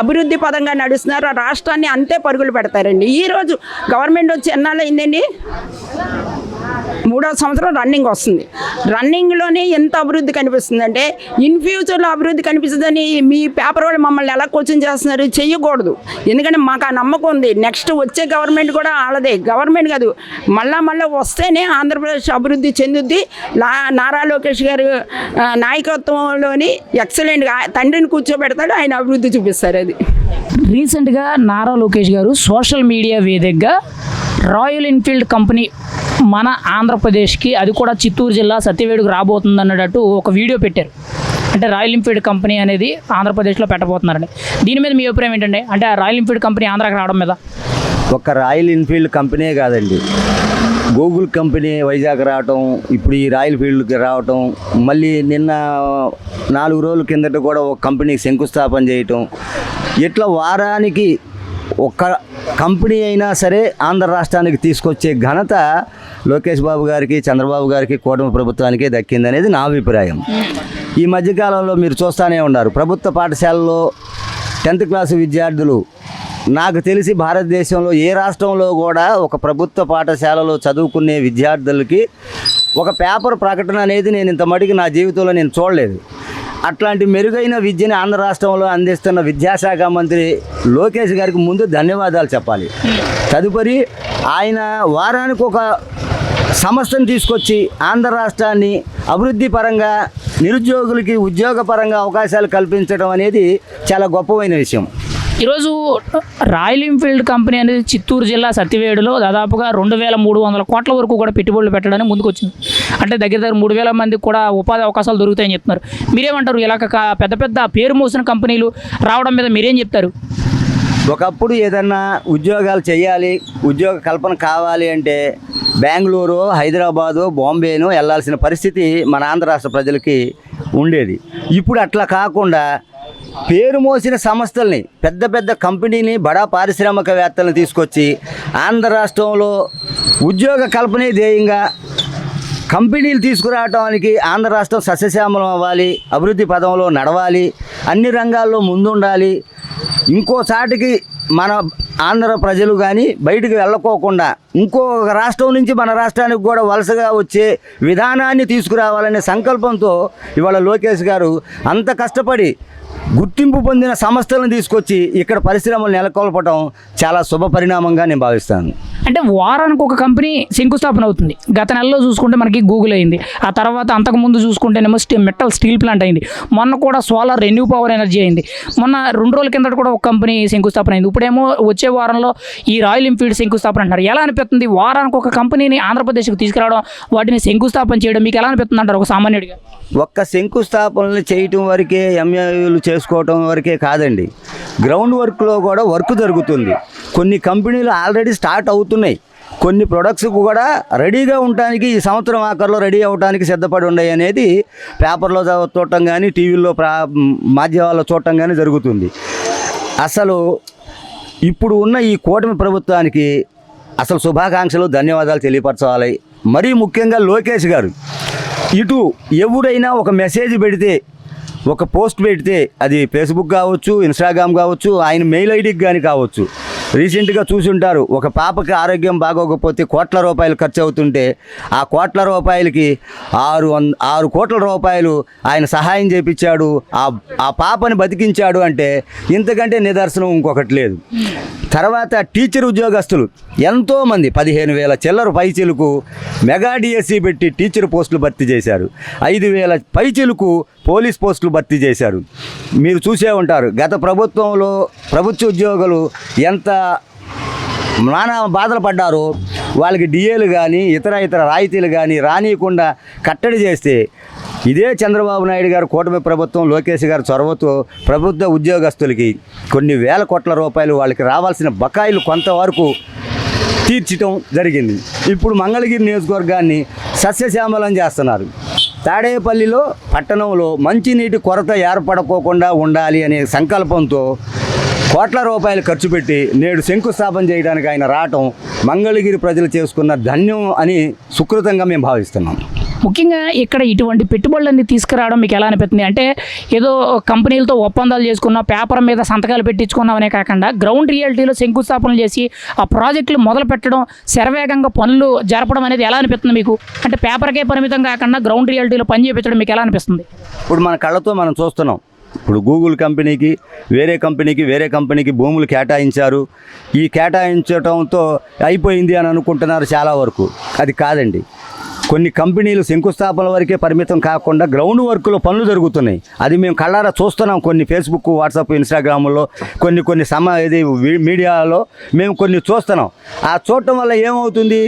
అభివృద్ధి పదంగా నడుస్తున్నారో రాష్ట్రాన్ని అంతే పరుగులు పెడతారండి. ఈరోజు గవర్నమెంట్ వచ్చి ఎన్నాళ్ళు అయిందండి? 3వ సంవత్సరం రన్నింగ్ వస్తుంది. రన్నింగ్లోనే ఎంత అభివృద్ధి కనిపిస్తుందంటే ఇన్ ఫ్యూచర్లో అభివృద్ధి కనిపిస్తుందని మీ పేపర్ వాళ్ళు మమ్మల్ని ఎలా క్వశ్చన్ చేస్తున్నారు? చెయ్యకూడదు. ఎందుకంటే మాకు ఆ నమ్మకం ఉంది. నెక్స్ట్ వచ్చే గవర్నమెంట్ కూడా వాళ్ళదే, గవర్నమెంట్ కాదు మళ్ళా వస్తేనే ఆంధ్రప్రదేశ్ అభివృద్ధి చెందుద్ది. నారా లోకేష్ గారు నాయకత్వంలోని ఎక్సలెంట్గా తండ్రిని కూర్చోబెడతాడు, ఆయన అభివృద్ధి చూపిస్తారు. అది రీసెంట్గా నారా లోకేష్ గారు సోషల్ మీడియా వేదికగా రాయల్ ఎన్ఫీల్డ్ కంపెనీ మన ఆంధ్రప్రదేశ్కి, అది కూడా చిత్తూరు జిల్లా సత్యవేడుకు రాబోతుంది అన్నట్టు ఒక వీడియో పెట్టారు. అంటే రాయల్ ఎన్ఫీల్డ్ కంపెనీ అనేది ఆంధ్రప్రదేశ్లో పెట్టబోతున్నారండి. దీని మీద మీ అభిప్రాయం ఏంటండి? అంటే ఆ రాయల్ ఎన్ఫీల్డ్ కంపెనీ ఆంధ్రాకి రావడం మీద. ఒక్క రాయల్ ఎన్ఫీల్డ్ కంపెనీ కాదండి, గూగుల్ కంపెనీ వైజాగ్ రావటం, ఇప్పుడు ఈ రాయల్ ఫీల్డ్కి రావటం, మళ్ళీ నిన్న 4 రోజుల కిందట కూడా ఒక కంపెనీకి శంకుస్థాపన చేయటం, ఇట్లా వారానికి ఒక్క కంపెనీ అయినా సరే ఆంధ్ర రాష్ట్రానికి తీసుకొచ్చే ఘనత లోకేష్ బాబు గారికి, చంద్రబాబు గారికి, కూటమి ప్రభుత్వానికి దక్కిందనేది నా అభిప్రాయం. ఈ మధ్యకాలంలో మీరు చూస్తూనే ఉన్నారు, ప్రభుత్వ పాఠశాలలో 10th క్లాసు విద్యార్థులు, నాకు తెలిసి భారతదేశంలో ఏ రాష్ట్రంలో కూడా ఒక ప్రభుత్వ పాఠశాలలో చదువుకునే విద్యార్థులకి ఒక పేపర్ ప్రకటన అనేది నేను ఇంత మటుకు నా జీవితంలో నేను చూడలేదు. అట్లాంటి మెరుగైన విద్యని ఆంధ్ర రాష్ట్రంలో అందిస్తున్న విద్యాశాఖ మంత్రి లోకేష్ గారికి ముందు ధన్యవాదాలు చెప్పాలి. తదుపరి ఆయన వారానికి ఒక సంస్థను తీసుకొచ్చి ఆంధ్ర రాష్ట్రాన్ని అభివృద్ధి పరంగా, నిరుద్యోగులకి ఉద్యోగ పరంగా అవకాశాలు కల్పించడం అనేది చాలా గొప్పమైన విషయం. ఈరోజు రాయల్ ఎన్ఫీల్డ్ కంపెనీ అనేది చిత్తూరు జిల్లా సత్యవేడులో దాదాపుగా 2300 కోట్ల వరకు కూడా పెట్టుబడులు పెట్టడానికి ముందుకు వచ్చింది. అంటే దగ్గర 3000 మందికి కూడా ఉపాధి అవకాశాలు దొరుకుతాయని చెప్తున్నారు. మీరేమంటారు? ఇలా పెద్ద పెద్ద పేరు మోసిన కంపెనీలు రావడం మీద మీరేం చెప్తారు? ఒకప్పుడు ఏదన్నా ఉద్యోగాలు చేయాలి, ఉద్యోగ కల్పన కావాలి అంటే బెంగళూరు, హైదరాబాదు, బాంబేను వెళ్ళాల్సిన పరిస్థితి మన ఆంధ్ర రాష్ట్ర ప్రజలకి ఉండేది. ఇప్పుడు అట్లా కాకుండా పేరు మోసిన సంస్థల్ని, పెద్ద పెద్ద కంపెనీని, బడా పారిశ్రామికవేత్తలను తీసుకొచ్చి ఆంధ్ర రాష్ట్రంలో ఉద్యోగ కల్పనే ధ్యేయంగా కంపెనీలు తీసుకురావడానికి ఆంధ్ర రాష్ట్రం సస్యశ్యామలం అవ్వాలి, అభివృద్ధి పదంలో నడవాలి, అన్ని రంగాల్లో ముందుండాలి. ఇంకోసాటికి మన ఆంధ్ర ప్రజలు కానీ బయటికి వెళ్ళకోకుండా ఇంకో రాష్ట్రం నుంచి మన రాష్ట్రానికి కూడా వలసగా వచ్చే విధానాన్ని తీసుకురావాలనే సంకల్పంతో ఇవాళ లోకేష్ గారు అంత కష్టపడి గుర్తింపు పొందిన సంస్థలను తీసుకొచ్చి ఇక్కడ పరిశ్రమలు నెలకొల్పడం చాలా శుభ పరిణామంగా నేను భావిస్తాను. అంటే వారానికి ఒక కంపెనీ శంకుస్థాపన అవుతుంది. గత నెలలో చూసుకుంటే మనకి గూగుల్ అయింది. ఆ తర్వాత అంతకుముందు చూసుకుంటేనేమో మెటల్ స్టీల్ ప్లాంట్ అయింది. మొన్న కూడా సోలార్ రెన్యూ పవర్ ఎనర్జీ అయింది. మొన్న 2 రోజుల కిందట కూడా ఒక కంపెనీ శంకుస్థాపన అయింది. ఇప్పుడేమో వచ్చే వారంలో ఈ రాయల్ ఎన్ఫీల్డ్ శంకుస్థాపన అంటారు. ఎలా అనిపిస్తుంది వారానికి ఒక కంపెనీని ఆంధ్రప్రదేశ్కి తీసుకురావడం, వాటిని శంకుస్థాపన చేయడం మీకు ఎలా అనిపిస్తుంది అంటారు ఒక సామాన్యుడిగా? ఒక్క శంకుస్థాపనలు చేయటం వరకే, ఎంఏలు చేసుకోవటం వరకే కాదండి, గ్రౌండ్ వర్క్లో కూడా వర్క్ జరుగుతుంది. కొన్ని కంపెనీలు ఆల్రెడీ స్టార్ట్ అవుతున్నాయి. కొన్ని ప్రొడక్ట్స్ కూడా రెడీగా ఉండటానికి ఈ సంవత్సరం ఆఖరిలో రెడీ అవ్వడానికి సిద్ధపడి ఉన్నాయి అనేది పేపర్లో చూడటం కానీ, టీవీల్లో మాధ్యమాల్లో చూడటం కానీ జరుగుతుంది. అసలు ఇప్పుడు ఉన్న ఈ కూటమి ప్రభుత్వానికి అసలు శుభాకాంక్షలు, ధన్యవాదాలు తెలియపరచాలి. మరీ ముఖ్యంగా లోకేష్ గారు, ఇటు ఎవరైనా ఒక మెసేజ్ పెడితే, ఒక పోస్ట్ పెడితే, అది ఫేస్బుక్ కావచ్చు, ఇన్స్టాగ్రామ్ కావచ్చు, ఆయన మెయిల్ ఐడికి కానీ కావచ్చు, రీసెంట్గా చూసి ఉంటారు, ఒక పాపకి ఆరోగ్యం బాగోకపోతే కోట్ల రూపాయలు ఖర్చు అవుతుంటే ఆ కోట్ల రూపాయలకి 6 కోట్ల రూపాయలు ఆయన సహాయం చేపించాడు, ఆ పాపని బతికించాడు అంటే ఇంతకంటే నిదర్శనం ఇంకొకటి లేదు. తర్వాత టీచర్ ఉద్యోగస్తులు ఎంతోమంది 15,000 చిల్లర పైచీలకు మెగా డిఎస్సి పెట్టి టీచర్ పోస్టులు భర్తీ చేశారు. 5,000 పైచీలకు పోలీస్ పోస్టులు భర్తీ చేశారు. మీరు చూసే ఉంటారు, గత ప్రభుత్వంలో ప్రభుత్వ ఉద్యోగులు ఎంత నానా బాధలు పడ్డారో, వాళ్ళకి డిఏలు కానీ ఇతర రాయితీలు కానీ రానియకుండా కట్టడి చేస్తే ఇదే చంద్రబాబు నాయుడు గారు కూటమి ప్రభుత్వం లోకేష్ గారు చొరవతో ప్రభుత్వ ఉద్యోగస్తులకి కొన్ని వేల కోట్ల రూపాయలు వాళ్ళకి రావాల్సిన బకాయిలు కొంతవరకు తీర్చడం జరిగింది. ఇప్పుడు మంగళగిరి నియోజకవర్గాన్ని సస్యశ్యామలం చేస్తున్నారు. తాడేపల్లిలో పట్టణంలో మంచినీటి కొరత ఏర్పడకోకుండా ఉండాలి అనే సంకల్పంతో కోట్ల రూపాయలు ఖర్చు పెట్టి నేడు శంకుస్థాపన చేయడానికి ఆయన రావటం మంగళగిరి ప్రజలు చేసుకున్న ధన్యం అని సుకృతంగా మేము భావిస్తున్నాం. ముఖ్యంగా ఇక్కడ ఇటువంటి పెట్టుబడులన్నీ తీసుకురావడం మీకు ఎలా అనిపిస్తుంది? అంటే ఏదో కంపెనీలతో ఒప్పందాలు చేసుకున్నాం, పేపర్ మీద సంతకాలు పెట్టించుకున్నామనే కాకుండా గ్రౌండ్ రియాలిటీలో శంకుస్థాపనలు చేసి ఆ ప్రాజెక్టులు మొదలు పెట్టడం, శరవేగంగా పనులు జరపడం అనేది ఎలా అనిపిస్తుంది మీకు? అంటే పేపర్కే పరిమితం కాకుండా గ్రౌండ్ రియాలిటీలో పని చేయించడం మీకు ఎలా అనిపిస్తుంది? ఇప్పుడు మన కళ్ళతో మనం చూస్తున్నాం. ఇప్పుడు గూగుల్ కంపెనీకి వేరే కంపెనీకి భూములు కేటాయించారు. ఈ కేటాయించడంతో అయిపోయింది అని అనుకుంటున్నారు చాలా వరకు. అది కాదండి. కొన్ని కంపెనీలు శంకుస్థాపన వరకే పరిమితం కాకుండా గ్రౌండ్ వర్క్లో పనులు జరుగుతున్నాయి. అది మేము కళ్ళారా చూస్తున్నాం. కొన్ని ఫేస్బుక్, వాట్సాప్, ఇన్స్టాగ్రామ్లో కొన్ని మీడియాలో మేము కొన్ని చూస్తున్నాం. ఆ చూడటం వల్ల ఏమవుతుంది?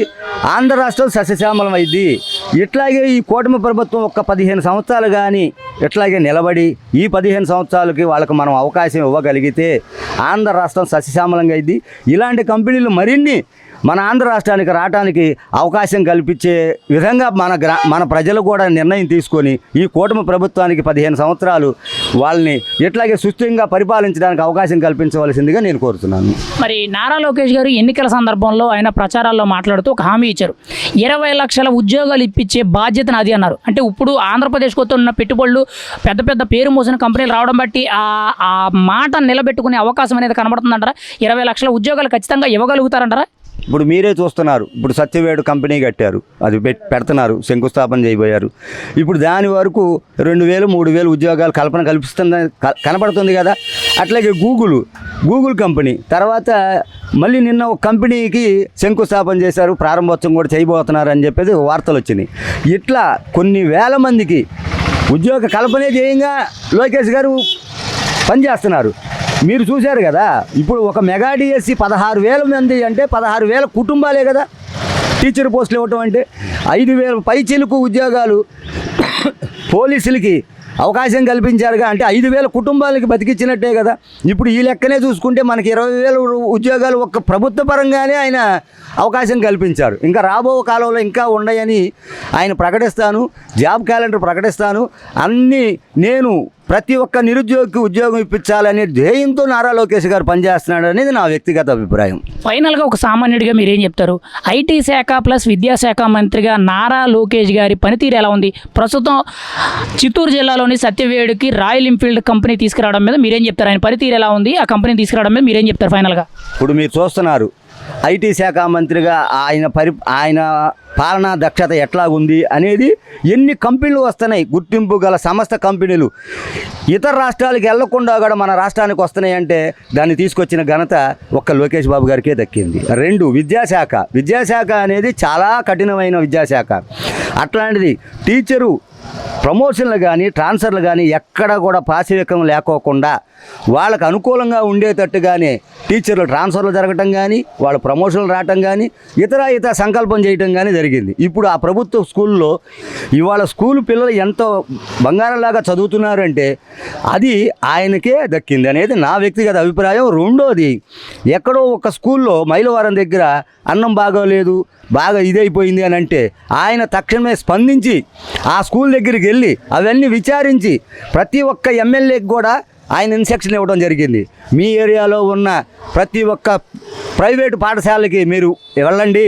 ఆంధ్ర రాష్ట్రం సస్యశ్యామలం అయింది. ఇట్లాగే ఈ కూటమి ప్రభుత్వం ఒక్క 15 సంవత్సరాలు కానీ ఇట్లాగే నిలబడి ఈ 15 సంవత్సరాలకి వాళ్ళకి మనం అవకాశం ఇవ్వగలిగితే ఆంధ్ర రాష్ట్రం సస్యశ్యామలంగా అయింది. ఇలాంటి కంపెనీలు మరిన్ని మన ఆంధ్ర రాష్ట్రానికి రావడానికి అవకాశం కల్పించే విధంగా మన ప్రజలు కూడా నిర్ణయం తీసుకొని ఈ కూటమి ప్రభుత్వానికి 15 సంవత్సరాలు వాళ్ళని ఎట్లాగే సుస్థిరంగా పరిపాలించడానికి అవకాశం కల్పించవలసిందిగా నేను కోరుతున్నాను. మరి నారా లోకేష్ గారు ఎన్నికల సందర్భంలో ఆయన ప్రచారాల్లో మాట్లాడుతూ ఒక హామీ ఇచ్చారు. 20 లక్షల ఉద్యోగాలు ఇప్పించే బాధ్యత నాది అన్నారు. అంటే ఇప్పుడు ఆంధ్రప్రదేశ్కి వస్తున్న పెట్టుబడులు పెద్ద పెద్ద పేరు మోసిన కంపెనీలు రావడం బట్టి ఆ మాట నిలబెట్టుకునే అవకాశం అనేది కనబడుతుందంటారా? 20 లక్షల ఉద్యోగాలు ఖచ్చితంగా ఇవ్వగలుగుతారంటారా? ఇప్పుడు మీరే చూస్తున్నారు. ఇప్పుడు సత్యవేడు కంపెనీ కట్టారు, అది పెడుతున్నారు, శంకుస్థాపన చేయబోయారు. ఇప్పుడు దాని వరకు 2000-3000 ఉద్యోగాలు కనపడుతుంది కదా. అట్లాగే గూగుల్ కంపెనీ తర్వాత మళ్ళీ నిన్న ఒక కంపెనీకి శంకుస్థాపన చేశారు, ప్రారంభోత్సవం కూడా చేయబోతున్నారు అని చెప్పేసి వార్తలు వచ్చినాయి. ఇట్లా కొన్ని వేల మందికి ఉద్యోగ కల్పనే ధ్యేయంగా లోకేష్ గారు పనిచేస్తున్నారు. మీరు చూశారు కదా. ఇప్పుడు ఒక మెగా డిఎస్సి 16,000 మంది అంటే 16,000 కుటుంబాలే కదా టీచర్ పోస్టులు ఇవ్వటం అంటే. 5,000 పైచిలుకు ఉద్యోగాలు పోలీసులకి అవకాశం కల్పించారుగా. అంటే 5,000 కుటుంబాలకి బతికించినట్టే కదా. ఇప్పుడు ఈ లెక్కనే చూసుకుంటే మనకి 20,000 ఉద్యోగాలు ఒక్క ప్రభుత్వ పరంగానే ఆయన అవకాశం కల్పించారు. ఇంకా రాబో కాలంలో ఇంకా ఉన్నాయని ఆయన ప్రకటిస్తాను. Job calendar ప్రకటిస్తాను. నేను ప్రతి ఒక్క నిరుద్యోగికి ఉద్యోగం ఇప్పించాలనే ధ్యేయంతో నారా లోకేష్ గారు పనిచేస్తున్నాడు అనేది నా వ్యక్తిగత అభిప్రాయం. ఫైనల్గా ఒక సామాన్యుడిగా మీరేం చెప్తారు? ఐటీ శాఖ ప్లస్ విద్యాశాఖ మంత్రిగా నారా లోకేష్ గారి పనితీరు ఎలా ఉంది? ప్రస్తుతం చిత్తూరు జిల్లాలోని సత్యవేడుకి రాయల్ ఎన్ఫీల్డ్ కంపెనీ తీసుకురావడం మీద మీరేం చెప్తారు? ఆయన పనితీరు ఎలా ఉంది? ఆ కంపెనీ తీసుకురావడం మీద మీరేం చెప్తారు ఫైనల్గా? ఇప్పుడు మీరు చూస్తున్నారు ఐటీ శాఖ మంత్రిగా ఆయన పాలనా దక్షత ఎట్లా ఉంది అనేది. ఎన్ని కంపెనీలు వస్తున్నాయి, గుర్తింపు గల సంస్థ కంపెనీలు ఇతర రాష్ట్రాలకు వెళ్లకుండా కూడా మన రాష్ట్రానికి వస్తున్నాయి అంటే దాన్ని తీసుకొచ్చిన ఘనత ఒక్క లోకేష్ బాబు గారికే దక్కింది. 2 విద్యాశాఖ అనేది చాలా కఠినమైన విద్యాశాఖ. అట్లాంటిది టీచరు ప్రమోషన్లు కానీ ట్రాన్స్ఫర్లు కానీ ఎక్కడ కూడా పాశవికం లేకోకుండా వాళ్ళకు అనుకూలంగా ఉండేటట్టుగానే టీచర్లు ట్రాన్స్ఫర్లు జరగటం కానీ వాళ్ళ ప్రమోషన్లు రావటం కానీ ఇతర సంకల్పం చేయటం కానీ జరిగింది. ఇప్పుడు ఆ ప్రభుత్వ స్కూల్లో ఇవాళ స్కూల్ పిల్లలు ఎంతో బంగారంలాగా చదువుతున్నారంటే అది ఆయనకే దక్కింది అనేది నా వ్యక్తిగత అభిప్రాయం. రెండోది, ఎక్కడో ఒక స్కూల్లో మైలవరం దగ్గర అన్నం బాగోలేదు, బాగా ఇదైపోయింది అని అంటే ఆయన తక్షణమే స్పందించి ఆ స్కూల్ దగ్గరికి వెళ్ళి అవన్నీ విచారించి ప్రతి ఒక్క ఎమ్మెల్యేకి కూడా ఆయన ఇన్స్ట్రక్షన్ ఇవ్వడం జరిగింది. మీ ఏరియాలో ఉన్న ప్రతి ఒక్క ప్రైవేటు పాఠశాలకి మీరు వెళ్ళండి,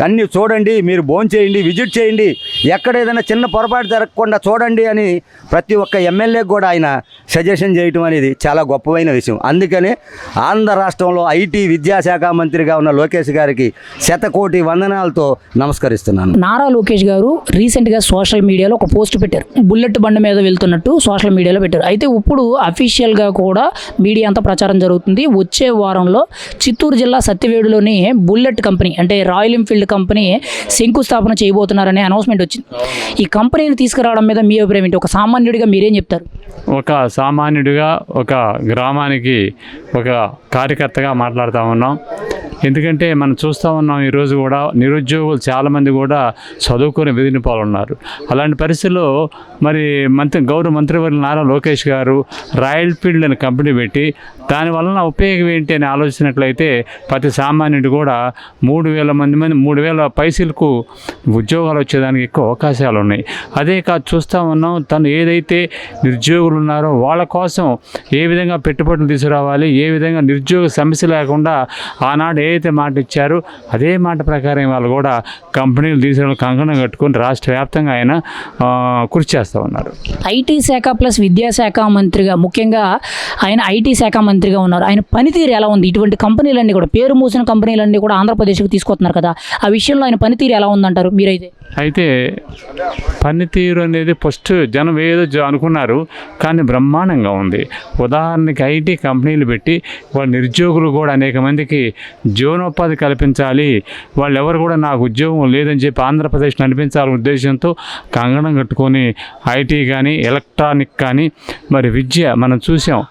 అన్నీ చూడండి, మీరు భోంచేయండి, విజిట్ చేయండి, ఎక్కడ ఏదైనా చిన్న పొరపాటు జరగకుండా చూడండి అని ప్రతి ఒక్క ఎమ్మెల్యేకి కూడా ఆయన సజెషన్ చేయటం అనేది చాలా గొప్పమైన విషయం. అందుకనే ఆంధ్ర రాష్ట్రంలో ఐటీ విద్యాశాఖ మంత్రిగా ఉన్న లోకేష్ గారికి 100,000,000 వందనాలతో నమస్కరిస్తున్నాను. నారా లోకేష్ గారు రీసెంట్గా సోషల్ మీడియాలో ఒక పోస్ట్ పెట్టారు. బుల్లెట్ బండి మీద వెళ్తున్నట్టు సోషల్ మీడియాలో పెట్టారు. అయితే ఇప్పుడు అఫీషియల్గా కూడా మీడియా అంతా ప్రచారం జరుగుతుంది. వచ్చే వారంలో చిత్తూరు జిల్లా సత్యవేడులోని బుల్లెట్ కంపెనీ అంటే రాయల్ ఎన్ఫీల్డ్ కంపెనీ శంకుస్థాపన చేయబోతున్నారనే అనౌన్స్మెంట్ వచ్చింది. ఈ కంపెనీని తీసుకురావడం మీద మీ అభిప్రాయం ఏంటి? ఒక సామాన్యుడిగా మీరేం చెప్తారు? ఒక సామాన్యుడిగా ఒక గ్రామానికి ఒక కార్యకర్తగా మాట్లాడుతూ ఉన్నాం. ఎందుకంటే మనం చూస్తూ ఉన్నాం ఈరోజు కూడా నిరుద్యోగులు చాలామంది కూడా చదువుకునే విధిని పాల్గొన్నారు. అలాంటి పరిస్థితుల్లో మరి గౌరవ మంత్రివర్యులు నారా లోకేష్ గారు రాయల్ ఫీల్డ్ అనే కంపెనీ పెట్టి దానివలన ఉపయోగం ఏంటి అని ఆలోచించినట్లయితే ప్రతి సామాన్యుడు కూడా 3,000 పైసలకు ఉద్యోగాలు వచ్చేదానికి ఎక్కువ అవకాశాలు ఉన్నాయి. అదే కాదు చూస్తూ ఉన్నాం, తను ఏదైతే నిరుద్యోగులు ఉన్నారో వాళ్ళ కోసం ఏ విధంగా పెట్టుబడులు తీసుకురావాలి, ఏ విధంగా నిరుద్యోగ సమస్య లేకుండా ఆనాడు ఏదైతే మాట ఇచ్చారో అదే మాట ప్రకారం వాళ్ళు కూడా కంపెనీలు తీసుకుని కంకణం కట్టుకొని రాష్ట్ర వ్యాప్తంగా ఆయన కృషి చేస్తూ ఉన్నారు. ఐటీ శాఖ ప్లస్ విద్యాశాఖ మంత్రిగా, ముఖ్యంగా ఆయన ఐటీ శాఖ మంత్రిగా ఉన్నారు. ఆయన పనితీరు ఎలా ఉంది? ఇటువంటి కంపెనీలన్నీ కూడా, పేరు మూసిన కంపెనీలన్నీ కూడా ఆంధ్రప్రదేశ్కి తీసుకొస్తున్నారు కదా, ఆ విషయంలో ఆయన పనితీరు ఎలా ఉందంటారు మీరైతే? అయితే పనితీరు అనేది ఫస్ట్ జనం ఏదో అనుకున్నారు, కానీ బ్రహ్మాండంగా ఉంది. ఉదాహరణకి ఐటీ కంపెనీలు పెట్టి వాళ్ళ నిరుద్యోగులు కూడా అనేక మందికి జీవనోపాధి కల్పించాలి, వాళ్ళు ఎవరు కూడా నాకు ఉద్యోగం లేదని చెప్పి ఆంధ్రప్రదేశ్ నడిపించాలనే ఉద్దేశంతో కంగణం కట్టుకొని ఐటీ కానీ ఎలక్ట్రానిక్ కానీ మరి విద్య మనం చూసాం.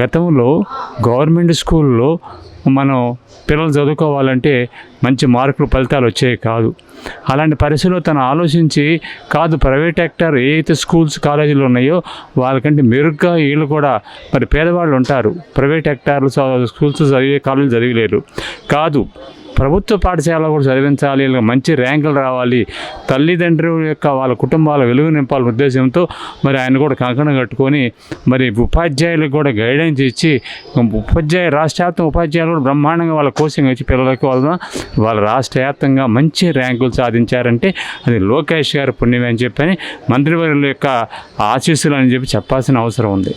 గతంలో గవర్నమెంట్ స్కూల్లో మనం పిల్లలు చదువుకోవాలంటే మంచి మార్కులు ఫలితాలు వచ్చేవి కాదు. అలాంటి పరిస్థితుల్లో తను ఆలోచించి కాదు, ప్రైవేట్ సెక్టర్ ఏ అయితే స్కూల్స్ కాలేజీలు ఉన్నాయో వాళ్ళకంటే మెరుగ్గా వీళ్ళు కూడా మరి పేదవాళ్ళు ఉంటారు, ప్రైవేట్ సెక్టార్లు స్కూల్స్ చదివే కాలేజీలు చదివలేరు, కాదు ప్రభుత్వ పాఠశాలలో కూడా చదివించాలి, ఇలా మంచి ర్యాంకులు రావాలి, తల్లిదండ్రుల యొక్క వాళ్ళ కుటుంబాల వెలుగు నింపాలనే ఉద్దేశంతో మరి ఆయన కూడా కంకణం కట్టుకొని మరి ఉపాధ్యాయులకు కూడా గైడెన్స్ ఇచ్చి రాష్ట్ర వ్యాప్తంగా ఉపాధ్యాయులు కూడా బ్రహ్మాండంగా వాళ్ళ కోచింగ్ ఇచ్చి పిల్లలకి వాళ్ళ రాష్ట్ర వ్యాప్తంగా మంచి ర్యాంకులు సాధించారంటే అది లోకేష్ గారి పుణ్యమే అని చెప్పని మంత్రివర్యుల యొక్క ఆశీస్సులు అని చెప్పి చెప్పాల్సిన అవసరం ఉంది.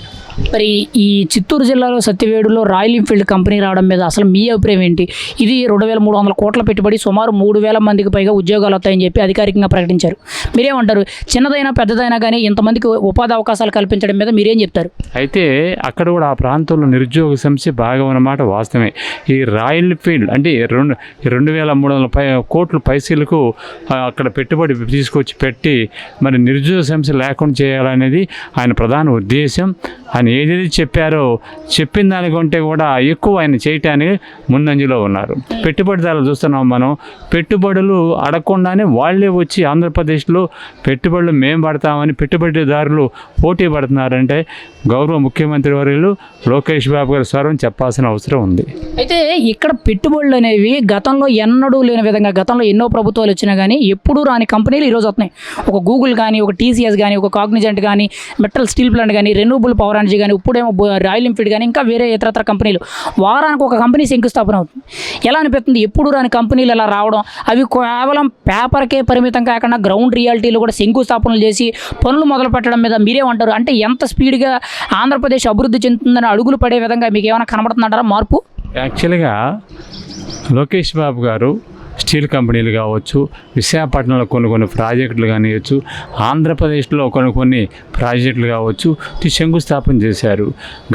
మరి ఈ చిత్తూరు జిల్లాలో సత్యవేడులో రాయల్ ఎన్ఫీల్డ్ కంపెనీ రావడం మీద అసలు మీ అభిప్రాయం ఏంటి? ఇది 2,300 కోట్ల పెట్టుబడి, సుమారు 3,000 మందికి పైగా ఉద్యోగాలు వస్తాయని చెప్పి అధికారికంగా ప్రకటించారు. మీరేమంటారు? చిన్నదైనా పెద్దదైనా కానీ ఇంతమందికి ఉపాధి అవకాశాలు కల్పించడం మీద మీరేం చెప్తారు? అయితే అక్కడ కూడా ఆ ప్రాంతంలో నిరుద్యోగ సమస్య బాగా ఉన్నమాట వాస్తవమే. ఈ రాయల్ ఎన్ఫీల్డ్ అంటే 2,300 కోట్ల పైసలకు అక్కడ పెట్టుబడి తీసుకొచ్చి పెట్టి మరి నిరుద్యోగ సమస్య లేకుండా చేయాలనేది ఆయన ప్రధాన ఉద్దేశం. ఆయన ఏదేది చెప్పారో చెప్పిన దానికంటే కూడా ఎక్కువ ఆయన చేయటానికి ముందంజలో ఉన్నారు. పెట్టుబడిదారులు చూస్తున్నాం మనం, పెట్టుబడులు అడగకుండానే వాళ్ళే వచ్చి ఆంధ్రప్రదేశ్లో పెట్టుబడులు మేము పడతామని పెట్టుబడిదారులు పోటీ పడుతున్నారంటే గౌరవ ముఖ్యమంత్రి వర్యులు లోకేష్ బాబు గారు స్వరం చెప్పాల్సిన అవసరం ఉంది. అయితే ఇక్కడ పెట్టుబడులు అనేవి గతంలో ఎన్నడూ లేని విధంగా, గతంలో ఎన్నో ప్రభుత్వాలు వచ్చినా కానీ ఎప్పుడూ రాని కంపెనీలు ఈరోజు వస్తున్నాయి. ఒక గూగుల్ కానీ, ఒక టీసీఎస్ కానీ, ఒక కాగ్నిజెంట్ కానీ, మెటల్ స్టీల్ ప్లాంట్ కానీ, రెన్యూబుల్ పవర్ ఎనర్జీ కానీ, ఇప్పుడేమో రాయల్ ఎన్ఫీల్డ్ కానీ, ఇంకా వేరే ఇతరత్ర కంపెనీలు వారానికి ఒక కంపెనీ శంకుస్థాపన అవుతుంది. ఎలా అనిపిస్తుంది ఎప్పుడు రాని కంపెనీలు ఎలా రావడం? అవి కేవలం పేపర్కే పరిమితం కాకుండా గ్రౌండ్ రియాలిటీలో కూడా శంకుస్థాపనలు చేసి పనులు మొదలు పెట్టడం మీద మీరేమంటారు? అంటే ఎంత స్పీడ్గా ఆంధ్రప్రదేశ్ అభివృద్ధి చెందుతుందని అడుగులు పడే విధంగా మీకు ఏమైనా కనబడుతుందంటారా మార్పు? యాక్చువల్గా లోకేష్ బాబు గారు స్టీల్ కంపెనీలు కావచ్చు, విశాఖపట్నంలో కొన్ని ప్రాజెక్టులు కానివచ్చు, ఆంధ్రప్రదేశ్లో కొన్ని ప్రాజెక్టులు కావచ్చు శంకుస్థాపన చేశారు.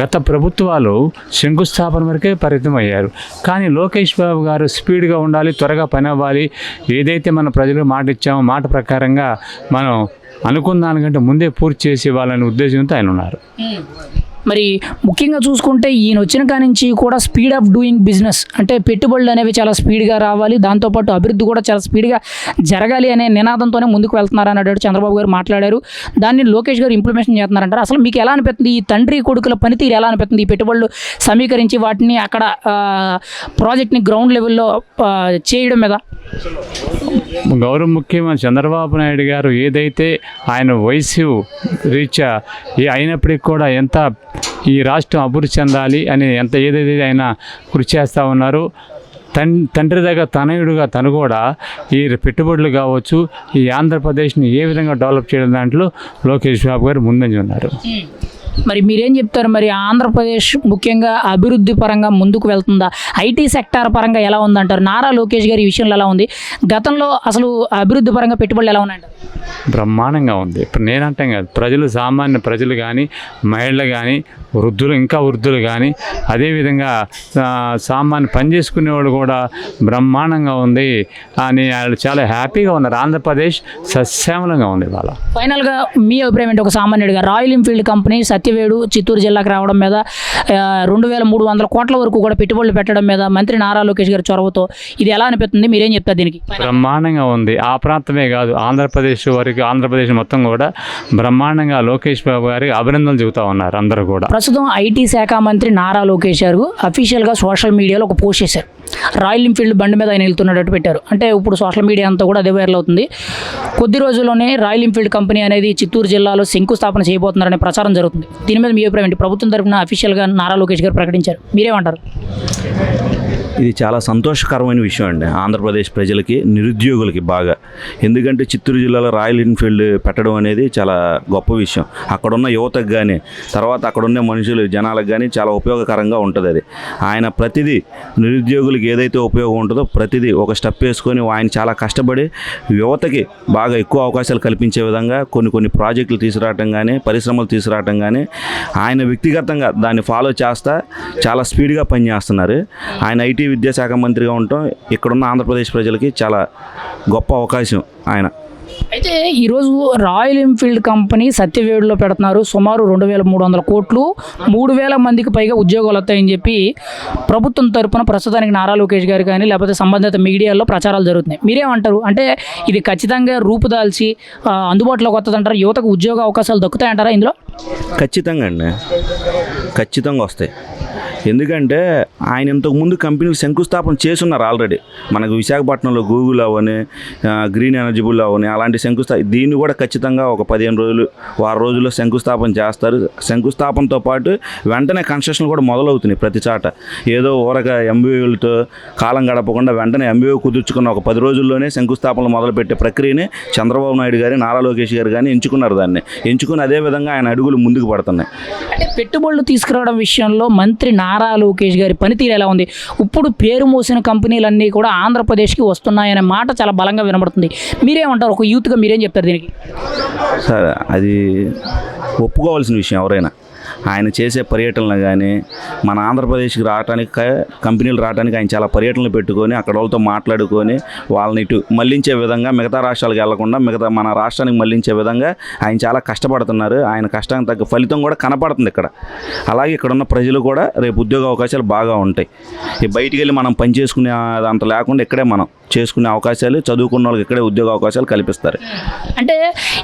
గత ప్రభుత్వాలు శంకుస్థాపన వరకే పరిమితం అయ్యారు. కానీ లోకేష్ బాబు గారు స్పీడ్గా ఉండాలి, త్వరగా పని అవ్వాలి, ఏదైతే మన ప్రజలకు మాట ఇచ్చామో మాట ప్రకారంగా మనం అనుకున్న దానికంటే ముందే పూర్తి చేసి ఇవ్వాలనే ఉద్దేశంతో ఆయన ఉన్నారు. మరి ముఖ్యంగా చూసుకుంటే ఈయన వచ్చిన కాడి నుంచి కూడా స్పీడ్ ఆఫ్ డూయింగ్ బిజినెస్, అంటే పెట్టుబడులు అనేవి చాలా స్పీడ్గా రావాలి, దాంతోపాటు అభివృద్ధి కూడా చాలా స్పీడ్గా జరగాలి అనే నినాదంతోనే ముందుకు వెళ్తున్నారని అన్నాడు చంద్రబాబు గారు మాట్లాడారు. దాన్ని లోకేష్ గారు ఇంప్లిమెంటేషన్ చేస్తున్నారంటారు. అసలు మీకు ఎలా అనిపిస్తుంది? ఈ తండ్రి కొడుకుల పనితీరు ఎలా అనిపిస్తుంది? ఈ పెట్టుబడులు సమీకరించి వాటిని అక్కడ ప్రాజెక్ట్ని గ్రౌండ్ లెవెల్లో చేయడం మీద గౌరవ ముఖ్యమంత్రి చంద్రబాబు నాయుడు గారు ఏదైతే ఆయన వయసు రీత్యా అయినప్పటికీ కూడా ఎంత ఈ రాష్ట్రం అభివృద్ధి చెందాలి అని ఏదైతే ఆయన కృషి చేస్తూ ఉన్నారో, తండ్రి దగ్గర తనయుడుగా తను కూడా ఈ పెట్టుబడులు కావచ్చు, ఈ ఆంధ్రప్రదేశ్ని ఏ విధంగా డెవలప్ చేయడం దాంట్లో లోకేష్ బాబు గారు ముందంజ ఉన్నారు. మరి మీరేం చెప్తారు? మరి ఆంధ్రప్రదేశ్ ముఖ్యంగా అభివృద్ధి పరంగా ముందుకు వెళ్తుందా? ఐటీ సెక్టార్ పరంగా ఎలా ఉందంటారు? నారా లోకేష్ గారి ఈ విషయంలో ఎలా ఉంది? గతంలో అసలు అభివృద్ధి పరంగా పెట్టుబడులు ఎలా ఉన్నాయంటారు? బ్రహ్మాండంగా ఉంది. ఇప్పుడు నేనంటాం కాదు, ప్రజలు, సామాన్య ప్రజలు కానీ, మహిళలు కానీ, వృద్ధులు కానీ, అదేవిధంగా సామాన్య పని చేసుకునేవాళ్ళు కూడా బ్రహ్మాండంగా ఉంది అని వాళ్ళు చాలా హ్యాపీగా ఉన్నారు. ఆంధ్రప్రదేశ్ సస్యామలంగా ఉంది. ఇవాళ ఫైనల్గా మీ అభిప్రాయం ఏంటి? ఒక సామాన్యుడిగా Royal Enfield company Satyavedu Chittoor జిల్లాకు రావడం మీద 2,300 కోట్ల వరకు కూడా పెట్టుబడులు పెట్టడం మీద మంత్రి నారా లోకేష్ గారి చొరవతో ఇది ఎలా అనిపిస్తుంది? మీరేం చెప్తారు దీనికి? బ్రహ్మాండంగా ఉంది. ఆ ప్రాంతమే కాదు, ఆంధ్రప్రదేశ్ మొత్తం కూడా బ్రహ్మాండంగా లోకేష్ బాబు గారికి అభినందనలు చెబుతా ఉన్నారు అందరూ కూడా. ప్రస్తుతం ఐటీ శాఖ మంత్రి నారా లోకేష్ గారు అఫీషియల్గా సోషల్ మీడియాలో ఒక పోస్ట్ చేశారు. రాయల్ ఎన్ఫీల్డ్ బండి మీద ఆయన వెళ్తున్నట్టు పెట్టారు. అంటే ఇప్పుడు సోషల్ మీడియా అంతా కూడా అదే వైరల్ అవుతుంది. కొద్ది రోజుల్లోనే రాయల్ ఎన్ఫీల్డ్ కంపెనీ అనేది చిత్తూరు జిల్లాలో శంకుస్థాపన చేయబోతున్నారనే ప్రచారం జరుగుతుంది. దీని మీద మీ అభిప్రాయం ఏంటి? ప్రభుత్వం తరఫున అఫీషియల్గా నారా లోకేష్ గారు ప్రకటించారు, మీరేమంటారు? ఇది చాలా సంతోషకరమైన విషయం అండి ఆంధ్రప్రదేశ్ ప్రజలకి, నిరుద్యోగులకి బాగా. ఎందుకంటే చిత్తూరు జిల్లాలో రాయల్ ఎన్ఫీల్డ్ పెట్టడం అనేది చాలా గొప్ప విషయం. అక్కడున్న యువతకు కానీ, తర్వాత అక్కడున్న మనుషులు జనాలకు కానీ చాలా ఉపయోగకరంగా ఉంటుంది అది. ఆయన ప్రతిదీ నిరుద్యోగులకి ఏదైతే ఉపయోగం ఉంటుందో ప్రతిదీ ఒక స్టెప్ వేసుకొని ఆయన చాలా కష్టపడి యువతకి బాగా ఎక్కువ అవకాశాలు కల్పించే విధంగా కొన్ని ప్రాజెక్టులు తీసుకురావటం కానీ, పరిశ్రమలు తీసుకురావటం కానీ, ఆయన వ్యక్తిగతంగా దాన్ని ఫాలో చేస్తా చాలా స్పీడ్గా పనిచేస్తున్నారు. ఆయన ఐటీ విద్యాశాఖ మంత్రిగా ఉండటం ఇక్కడున్న ఆంధ్రప్రదేశ్ ప్రజలకి చాలా గొప్ప అవకాశం ఆయన. అయితే ఈరోజు రాయల్ ఎన్ఫీల్డ్ కంపెనీ సత్యవేడులో పెడుతున్నారు. సుమారు 2300 కోట్లు, 3000 మందికి పైగా ఉద్యోగాలు వస్తాయని చెప్పి ప్రభుత్వం తరపున ప్రస్తుతానికి నారా లోకేష్ గారు కానీ లేకపోతే సంబంధిత మీడియాలో ప్రచారాలు జరుగుతున్నాయి. మీరేమంటారు? అంటే ఇది ఖచ్చితంగా రూపుదాల్చి అందుబాటులోకి వస్తుందంటారా? యువతకు ఉద్యోగ అవకాశాలు దక్కుతాయంటారా ఇందులో? ఖచ్చితంగా అండి, ఖచ్చితంగా వస్తాయి. ఎందుకంటే ఆయన ఇంతకుముందు కంపెనీలు శంకుస్థాపన చేస్తున్నారు ఆల్రెడీ. మనకు విశాఖపట్నంలో గూగుల్ అవని, గ్రీన్ ఎనర్జిబుల్ అవని అలాంటి దీన్ని కూడా ఖచ్చితంగా ఒక 15 రోజులు, వారం రోజుల్లో శంకుస్థాపన చేస్తారు. శంకుస్థాపనతో పాటు వెంటనే కన్స్ట్రక్షన్ కూడా మొదలవుతున్నాయి ప్రతి చాట. ఏదో ఊరక ఎంబీఓలతో కాలం గడపకుండా వెంటనే ఎంబీఓ కుదుర్చుకున్న ఒక 10 రోజుల్లోనే శంకుస్థాపనలు మొదలుపెట్టే ప్రక్రియని చంద్రబాబు నాయుడు గారు, నారా లోకేష్ గారు కానీ ఎంచుకున్నారు. దాన్ని ఎంచుకుని అదే విధంగా ఆయన అడుగులు ముందుకు పడుతున్నాయి. అంటే పెట్టుబడులు తీసుకురావడం విషయంలో మంత్రి నారా లోకేష్ గారి పనితీరు ఎలా ఉంది? ఇప్పుడు పేరు మోసిన కంపెనీలన్నీ కూడా ఆంధ్రప్రదేశ్కి వస్తున్నాయనే మాట చాలా బలంగా వినబడుతుంది. మీరేమంటారు? ఒక యూత్గా మీరేం చెప్తారు దీనికి? సార్, అది ఒప్పుకోవాల్సిన విషయం. ఎవరైనా ఆయన చేసే పర్యటనలు కానీ, మన ఆంధ్రప్రదేశ్కి రావడానికి, కంపెనీలు రావడానికి ఆయన చాలా పర్యటనలు పెట్టుకొని అక్కడ వాళ్ళతో మాట్లాడుకొని వాళ్ళని ఇటు మళ్లించే విధంగా, మిగతా రాష్ట్రాలకు వెళ్లకుండా మన రాష్ట్రానికి మళ్లించే విధంగా ఆయన చాలా కష్టపడుతున్నారు. ఆయన కష్టానికి తగ్గ ఫలితం కూడా కనపడుతుంది ఇక్కడ. అలాగే ఇక్కడ ఉన్న ప్రజలు కూడా రేపు ఉద్యోగ అవకాశాలు బాగా ఉంటాయి. బయటికి వెళ్ళి మనం పని చేసుకునే అంత లేకుండా ఇక్కడే మనం చేసుకునే అవకాశాలు, చదువుకున్న వాళ్ళకి ఇక్కడే ఉద్యోగ అవకాశాలు కల్పిస్తారు. అంటే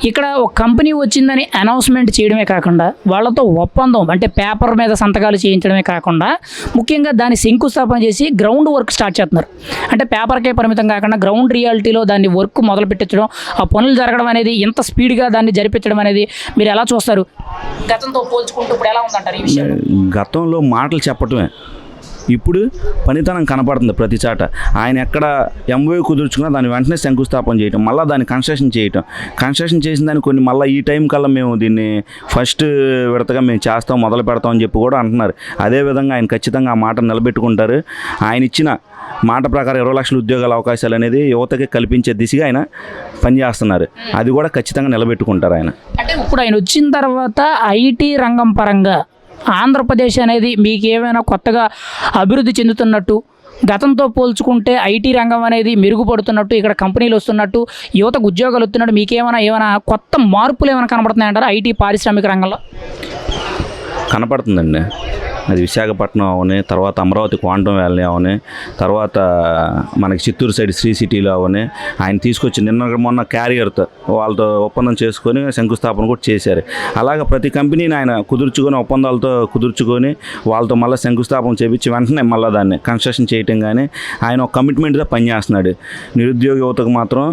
ఇక్కడ ఒక కంపెనీ వచ్చిందని అనౌన్స్మెంట్ చేయడమే కాకుండా వాళ్ళతో ఒప్పందం అంటే పేపర్ మీద సంతకాలు చేయించడమే కాకుండా ముఖ్యంగా దాన్ని శంకుస్థాపన చేసి గ్రౌండ్ వర్క్ స్టార్ట్ చేస్తున్నారు. అంటే పేపర్కే పరిమితం కాకుండా గ్రౌండ్ రియాలిటీలో దాన్ని వర్క్ మొదలు పెట్టించడం, ఆ పనులు జరగడం అనేది, ఎంత స్పీడ్గా దాన్ని జరిపించడం అనేది మీరు ఎలా చూస్తారు? గతంతో పోల్చుకుంటూ ఇప్పుడు ఎలా ఉందంటారు ఈ విషయం? గతంలో మాటలు చెప్పటమే, ఇప్పుడు పనితనం కనపడుతుంది ప్రతి చాట. ఆయన ఎక్కడ ఎంఓయూ కుదుర్చుకున్నా దాన్ని వెంటనే శంకుస్థాపన చేయటం, మళ్ళీ దాన్ని కన్స్ట్రక్షన్ చేయటం, కన్స్ట్రక్షన్ చేసిన దాన్ని కొన్ని మళ్ళీ ఈ టైం కల్లా మేము దీన్ని ఫస్ట్ విడతగా మేము చేస్తాం, మొదలు పెడతాం అని చెప్పి కూడా అంటున్నారు. అదేవిధంగా ఆయన ఖచ్చితంగా ఆ మాట నిలబెట్టుకుంటారు. ఆయన ఇచ్చిన మాట ప్రకారం 20 లక్షల ఉద్యోగాల అవకాశాలు అనేది యువతకి కల్పించే దిశగా ఆయన పనిచేస్తున్నారు. అది కూడా ఖచ్చితంగా నిలబెట్టుకుంటారు ఆయన. అంటే ఇప్పుడు ఆయన వచ్చిన తర్వాత ఐటీ రంగం పరంగా ఆంధ్రప్రదేశ్ అనేది మీకు ఏమైనా కొత్తగా అభివృద్ధి చెందుతున్నట్టు, గతంతో పోల్చుకుంటే ఐటీ రంగం అనేది మెరుగుపడుతున్నట్టు, ఇక్కడ కంపెనీలు వస్తున్నట్టు, యువతకు ఉద్యోగాలు వస్తున్నట్టు మీకేమైనా కొత్త మార్పులు ఏమైనా కనబడుతున్నాయంటారా ఐటీ పారిశ్రామిక రంగంలో? కనపడుతుందండి. అది విశాఖపట్నం అవని, తర్వాత అమరావతి క్వాంటమ్ వ్యాలీ అవని, తర్వాత మనకి చిత్తూరు సైడ్ శ్రీ సిటీలో అవని ఆయన తీసుకొచ్చి మొన్న క్యారియర్తో వాళ్ళతో ఒప్పందం చేసుకొని శంకుస్థాపన కూడా చేశారు. అలాగే ప్రతి కంపెనీని ఆయన కుదుర్చుకొని, ఒప్పందాలతో కుదుర్చుకొని వాళ్ళతో మళ్ళీ శంకుస్థాపన చేపించి వెంటనే మళ్ళీ దాన్ని కన్స్ట్రక్షన్ చేయటం కానీ ఆయన ఒక కమిట్మెంట్తో పనిచేస్తున్నాడు. నిరుద్యోగ యువతకు మాత్రం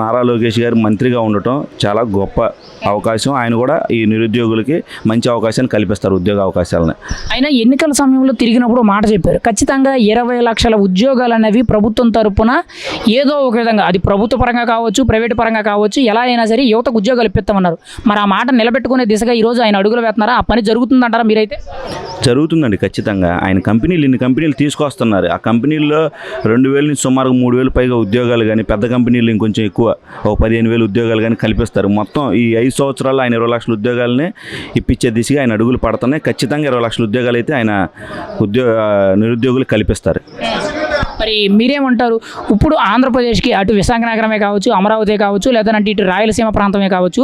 నారా లోకేష్ గారు మంత్రిగా ఉండటం చాలా గొప్ప అవకాశం. ఆయన కూడా ఈ నిరుద్యోగులకి మంచి అవకాశాన్ని కల్పిస్తారు, ఉద్యోగ అవకాశాలను. ఆయన ఎన్నికల సమయంలో తిరిగినప్పుడు మాట చెప్పారు, ఖచ్చితంగా 20 లక్షల ఉద్యోగాలు అనేవి ప్రభుత్వం తరపున ఏదో ఒక విధంగా, అది ప్రభుత్వ పరంగా కావచ్చు, ప్రైవేట్ పరంగా కావచ్చు, ఎలా అయినా సరే యువతకు ఉద్యోగాలు ఇప్పిస్తామన్నారు. మరి ఆ మాట నిలబెట్టుకునే దిశగా ఈరోజు ఆయన అడుగులు వేస్తున్నారా? ఆ పని జరుగుతుందంటారా మీరైతే? జరుగుతుందండి ఖచ్చితంగా. ఆయన ఇన్ని కంపెనీలు తీసుకొస్తున్నారు. ఆ కంపెనీల్లో 2,000 నుంచి సుమారు 3,000 పైగా ఉద్యోగాలు కానీ, పెద్ద కంపెనీలు ఇంకొంచెం ఎక్కువ ఒక 15,000 ఉద్యోగాలు కానీ కల్పిస్తారు. మొత్తం ఈ 5 సంవత్సరాల్లో ఆయన 20 లక్షల ఉద్యోగాలని ఇప్పించే దిశగా ఆయన అడుగులు పడుతున్నాయి. ఖచ్చితంగా 20 లక్షల ఉద్యోగాలు అయితే ఆయన నిరుద్యోగులు కల్పిస్తారు. మరి మీరేమంటారు? ఇప్పుడు ఆంధ్రప్రదేశ్కి అటు విశాఖ నగరమే కావచ్చు, అమరావతి కావచ్చు, లేదంటే ఇటు రాయలసీమ ప్రాంతమే కావచ్చు,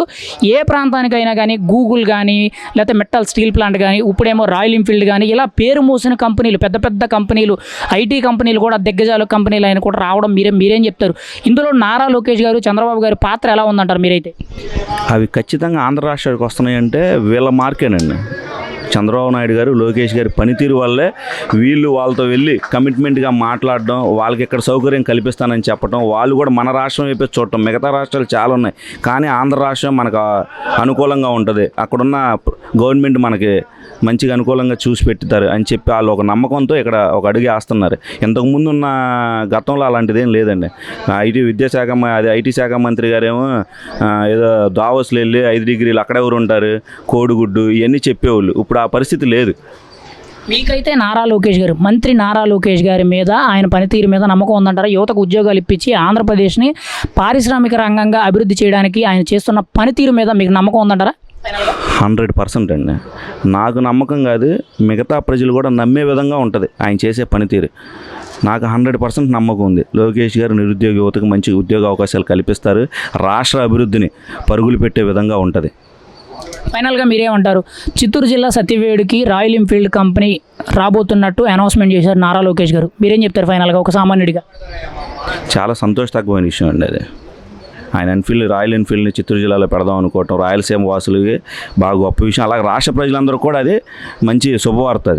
ఏ ప్రాంతానికైనా కానీ గూగుల్ కానీ, లేకపోతే మెటల్ స్టీల్ ప్లాంట్ కానీ, ఇప్పుడేమో రాయల్ ఎన్ఫీల్డ్ కానీ, ఇలా పేరు మోసిన కంపెనీలు, పెద్ద పెద్ద కంపెనీలు, ఐటీ కంపెనీలు కూడా, దిగ్గజాలు కంపెనీలు అయినా కూడా రావడం మీరేం చెప్తారు? ఇందులో నారా లోకేష్ గారు, చంద్రబాబు గారి పాత్ర ఎలా ఉందంటారు మీరైతే? అవి ఖచ్చితంగా ఆంధ్ర రాష్ట్రానికి వస్తున్నాయంటే వీళ్ళ మార్కేనండి. చంద్రబాబు నాయుడు గారు, లోకేష్ గారి పనితీరు వల్లే వీళ్ళు వాళ్ళతో వెళ్ళి కమిట్మెంట్గా మాట్లాడడం, వాళ్ళకి ఇక్కడ సౌకర్యం కల్పిస్తానని చెప్పడం, వాళ్ళు కూడా మన రాష్ట్రం వైపు చూడటం. మిగతా రాష్ట్రాలు చాలా ఉన్నాయి, కానీ ఆంధ్ర రాష్ట్రం మనకు అనుకూలంగా ఉంటుంది. అక్కడున్న గవర్నమెంట్ మనకి మంచిగా అనుకూలంగా చూసి పెట్టుతారు అని చెప్పి వాళ్ళు ఒక నమ్మకంతో ఇక్కడ ఒక అడుగు వేస్తున్నారు. ఇంతకుముందు ఉన్న గతంలో అలాంటిది ఏం లేదండి. ఐటీ శాఖ మంత్రి గారేమో ఏదో దావోస్లో వెళ్ళి 5 డిగ్రీలు అక్కడ ఎవరు ఉంటారు, కోడిగుడ్డు ఇవన్నీ చెప్పేవాళ్ళు. ఇప్పుడు ఆ పరిస్థితి లేదు. మీకైతే నారా లోకేష్ గారు, మంత్రి నారా లోకేష్ గారి మీద, ఆయన పనితీరు మీద నమ్మకం ఉందంటారా? యువతకు ఉద్యోగాలు ఇప్పించి ఆంధ్రప్రదేశ్ని పారిశ్రామిక రంగంగా అభివృద్ధి చేయడానికి ఆయన చేస్తున్న పనితీరు మీద మీకు నమ్మకం ఉందంటారా? 100% అండి. నాకు నమ్మకం కాదు, మిగతా ప్రజలు కూడా నమ్మే విధంగా ఉంటుంది ఆయన చేసే పనితీరు. నాకు 100% నమ్మకం ఉంది. లోకేష్ గారు నిరుద్యోగ యువతకు మంచి ఉద్యోగ అవకాశాలు కల్పిస్తారు, రాష్ట్ర అభివృద్ధిని పరుగులు పెట్టే విధంగా ఉంటుంది. ఫైనల్గా మీరేమంటారు? చిత్తూరు జిల్లా సత్యవేడుకి రాయల్ ఎన్ఫీల్డ్ కంపెనీ రాబోతున్నట్టు అనౌన్స్మెంట్ చేశారు నారా లోకేష్ గారు. మీరేం చెప్తారు ఫైనల్గా ఒక సామాన్యుడిగా? చాలా సంతోషకరమైన విషయం అండి అది. ఆయన రాయల్ ఎన్ఫీల్డ్ని చిత్తూరు జిల్లాలో పెడదాం అనుకోవటం రాయలసీమ వాసులకి బాగా గొప్ప విషయం. అలాగే రాష్ట్ర ప్రజలందరూ కూడా అది మంచి శుభవార్త అది.